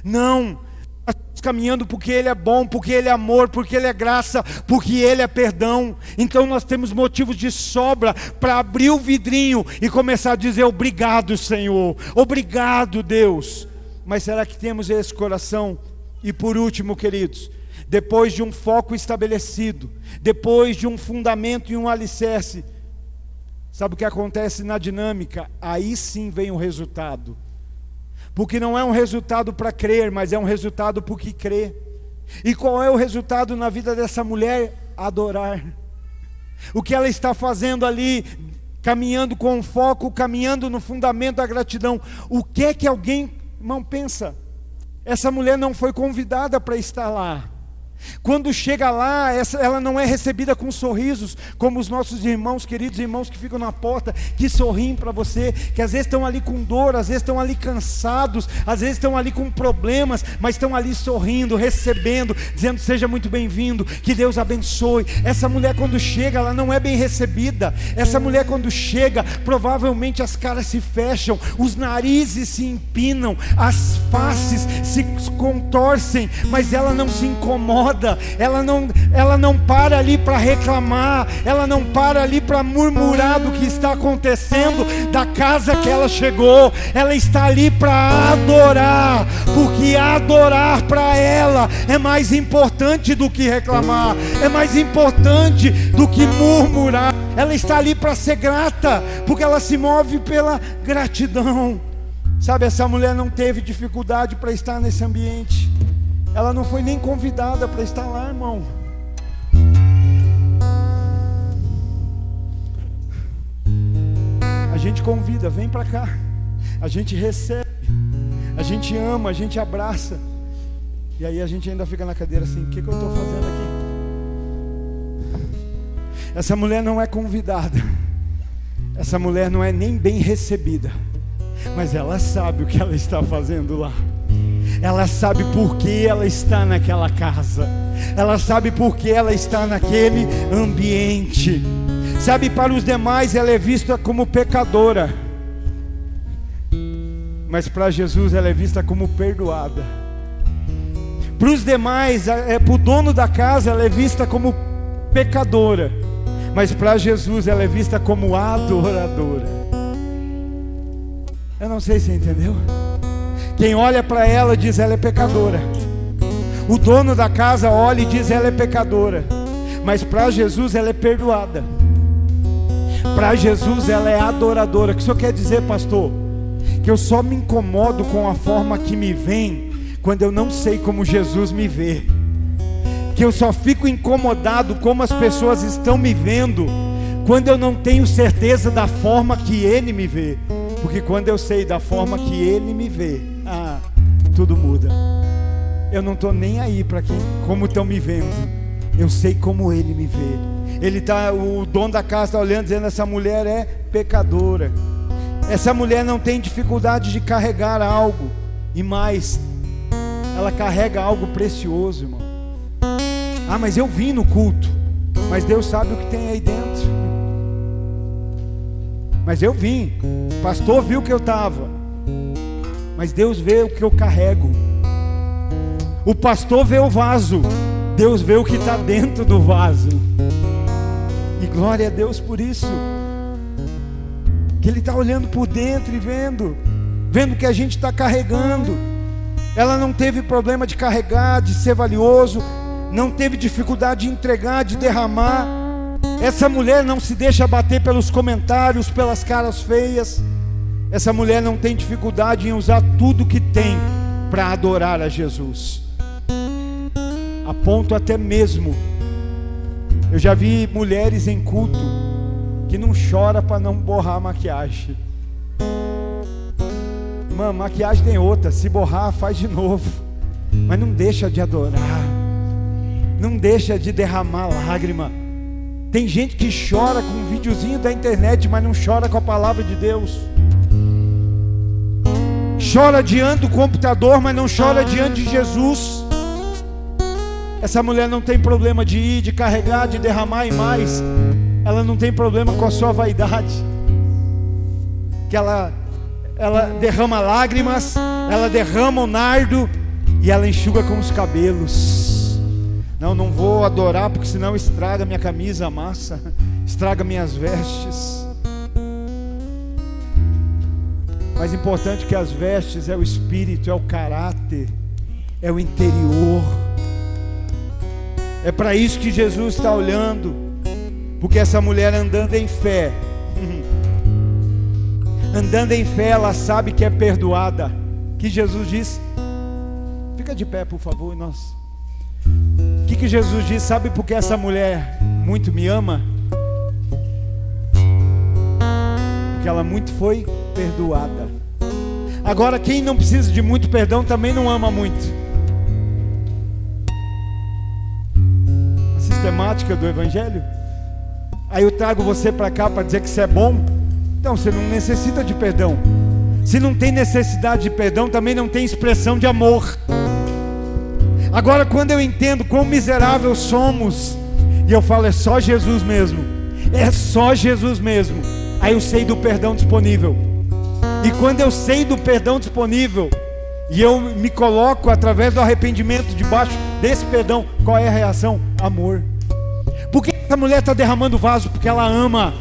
não. Nós estamos caminhando porque Ele é bom, porque Ele é amor, porque Ele é graça, porque Ele é perdão. Então nós temos motivos de sobra para abrir o vidrinho e começar a dizer: obrigado, Senhor, obrigado, Deus. Mas será que temos esse coração? E por último, queridos, depois de um foco estabelecido, depois de um fundamento e um alicerce, sabe o que acontece na dinâmica? Aí sim vem o resultado. Porque não é um resultado para crer, mas é um resultado porque crê. E qual é o resultado na vida dessa mulher? Adorar. O que ela está fazendo ali, caminhando com foco, caminhando no fundamento da gratidão. O que é que alguém, irmão, pensa? Essa mulher não foi convidada para estar lá. Quando chega lá, ela não é recebida com sorrisos, como os nossos irmãos, queridos irmãos que ficam na porta, que sorriem para você, que às vezes estão ali com dor, às vezes estão ali cansados, às vezes estão ali com problemas, mas estão ali sorrindo, recebendo, dizendo: seja muito bem-vindo, que Deus abençoe. Essa mulher quando chega, ela não é bem recebida. Essa mulher quando chega, provavelmente as caras se fecham, os narizes se empinam, as faces se contorcem, mas ela não se incomoda. Ela não para ali para reclamar, ela não para ali para murmurar do que está acontecendo, da casa que ela chegou. Ela está ali para adorar, porque adorar para ela é mais importante do que reclamar, é mais importante do que murmurar. Ela está ali para ser grata, porque ela se move pela gratidão. Sabe, essa mulher não teve dificuldade para estar nesse ambiente. Ela não foi nem convidada para estar lá, irmão. A gente convida, vem para cá. A gente recebe, a gente ama, a gente abraça. E aí a gente ainda fica na cadeira assim: o que eu estou fazendo aqui? Essa mulher não é convidada. Essa mulher não é nem bem recebida. Mas ela sabe o que ela está fazendo lá. Ela sabe por que ela está naquela casa. Ela sabe por que ela está naquele ambiente. Sabe, para os demais ela é vista como pecadora, mas para Jesus ela é vista como perdoada. Para os demais, para o dono da casa, ela é vista como pecadora, mas para Jesus ela é vista como adoradora. Eu não sei se você entendeu. Quem olha para ela diz: ela é pecadora. O dono da casa olha e diz: ela é pecadora. Mas para Jesus ela é perdoada. Para Jesus ela é adoradora. O que o senhor quer dizer, pastor? Que eu só me incomodo com a forma que me vem quando eu não sei como Jesus me vê. Que eu só fico incomodado como as pessoas estão me vendo quando eu não tenho certeza da forma que Ele me vê. Porque quando eu sei da forma que Ele me vê, tudo muda. Eu não estou nem aí para como estão me vendo. Eu sei como Ele me vê. O dono da casa está olhando, dizendo: essa mulher é pecadora. Essa mulher não tem dificuldade de carregar algo. E mais, ela carrega algo precioso, irmão. Mas eu vim no culto. Mas Deus sabe o que tem aí dentro. Mas eu vim, o pastor viu que eu estava, mas Deus vê o que eu carrego. O pastor vê o vaso, Deus vê o que está dentro do vaso. E glória a Deus por isso, que Ele está olhando por dentro e vendo o que a gente está carregando. Ela não teve problema de carregar, de ser valioso, não teve dificuldade de entregar, de derramar. Essa mulher não se deixa bater pelos comentários, pelas caras feias. Essa mulher não tem dificuldade em usar tudo que tem para adorar a Jesus. A ponto até mesmo, eu já vi mulheres em culto que não chora para não borrar a maquiagem. Irmã, maquiagem tem outra, se borrar faz de novo. Mas não deixa de adorar, não deixa de derramar lágrima. Tem gente que chora com um videozinho da internet, mas não chora com a palavra de Deus. Chora diante do computador, mas não chora diante de Jesus. Essa mulher não tem problema de ir, de carregar, de derramar e mais. Ela não tem problema com a sua vaidade. Que ela derrama lágrimas, ela derrama o nardo e ela enxuga com os cabelos. Não vou adorar, porque senão estraga minha camisa, amassa, estraga minhas vestes. Mais importante que as vestes é o espírito, é o caráter, é o interior. É para isso que Jesus está olhando, porque essa mulher andando em fé, ela sabe que é perdoada. Que Jesus disse, fica de pé por favor, nós. O que Jesus diz? Sabe por que essa mulher muito me ama? porque ela muito foi perdoada. Agora, quem não precisa de muito perdão também não ama muito. A sistemática do Evangelho. Aí eu trago você para cá para dizer que você é bom. Então você não necessita de perdão. Se não tem necessidade de perdão, também não tem expressão de amor. Agora, quando eu entendo quão miserável somos, e eu falo, é só Jesus mesmo, é só Jesus mesmo, aí eu sei do perdão disponível. E quando eu sei do perdão disponível, e eu me coloco através do arrependimento debaixo desse perdão, qual é a reação? Amor. Por que essa mulher está derramando vaso? Porque ela ama.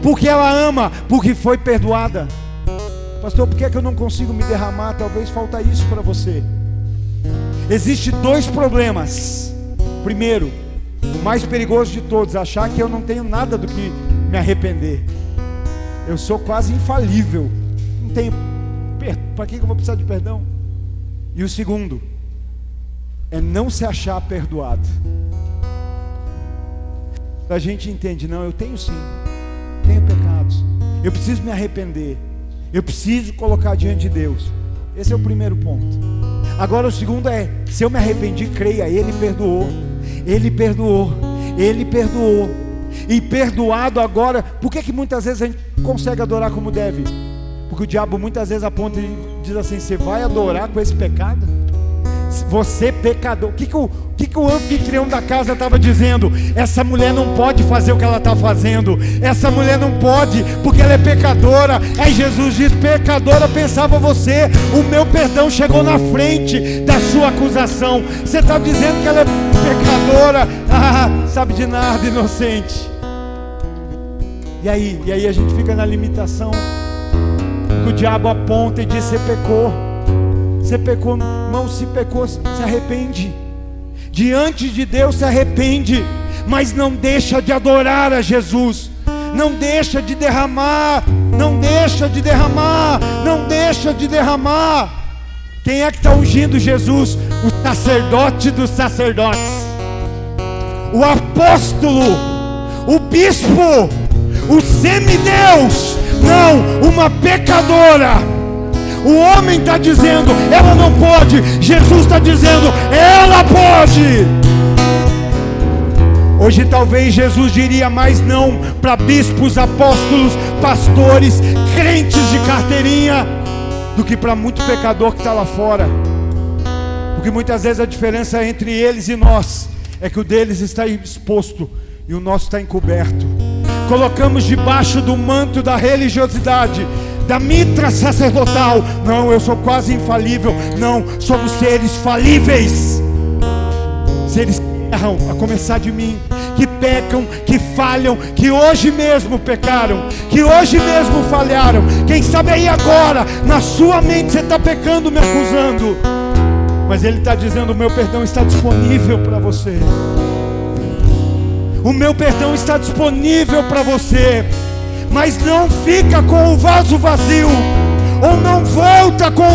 Porque ela ama, porque foi perdoada. Pastor, por que é que eu não consigo me derramar? Talvez falta isso para você. Existem dois problemas. Primeiro, o mais perigoso de todos, achar que eu não tenho nada do que me arrepender. Eu sou quase infalível. Não tenho. Para que eu vou precisar de perdão? E o segundo é não se achar perdoado. A gente entende, não, eu tenho sim, tenho pecados, eu preciso me arrepender, eu preciso colocar diante de Deus. Esse é o primeiro ponto. Agora o segundo é, se eu me arrependi, creia, Ele perdoou, Ele perdoou, Ele perdoou. E perdoado agora, por que muitas vezes a gente consegue adorar como deve? Porque o diabo muitas vezes aponta e diz assim, você vai adorar com esse pecado? Você pecador. O que o anfitrião da casa estava dizendo? Essa mulher não pode fazer o que ela está fazendo. Essa mulher não pode, porque ela é pecadora. Aí Jesus diz, pecadora pensava você, o meu perdão chegou na frente da sua acusação. Você está dizendo que ela é pecadora? Sabe de nada, inocente. E aí a gente fica na limitação. O diabo aponta e diz, você pecou. Você pecou, irmão, se pecou, se arrepende. Diante de Deus se arrepende, mas não deixa de adorar a Jesus. Não deixa de derramar, não deixa de derramar, não deixa de derramar. Quem é que está ungindo Jesus? O sacerdote dos sacerdotes, o apóstolo, o bispo, o semideus. Não, uma pecadora. O homem está dizendo, ela não pode. Jesus está dizendo, ela pode. Hoje talvez Jesus diria mais não para bispos, apóstolos, pastores, crentes de carteirinha, do que para muito pecador que está lá fora. Porque muitas vezes a diferença entre eles e nós é que o deles está exposto e o nosso está encoberto. Colocamos debaixo do manto da religiosidade, da mitra sacerdotal. Não, eu sou quase infalível. Não, somos seres falíveis. Seres que erram, a começar de mim, que pecam, que falham, que hoje mesmo pecaram, que hoje mesmo falharam. Quem sabe aí agora, na sua mente você está pecando, me acusando. Mas Ele está dizendo, o meu perdão está disponível para você. O meu perdão está disponível para você. Mas não fica com o vaso vazio, ou não volta com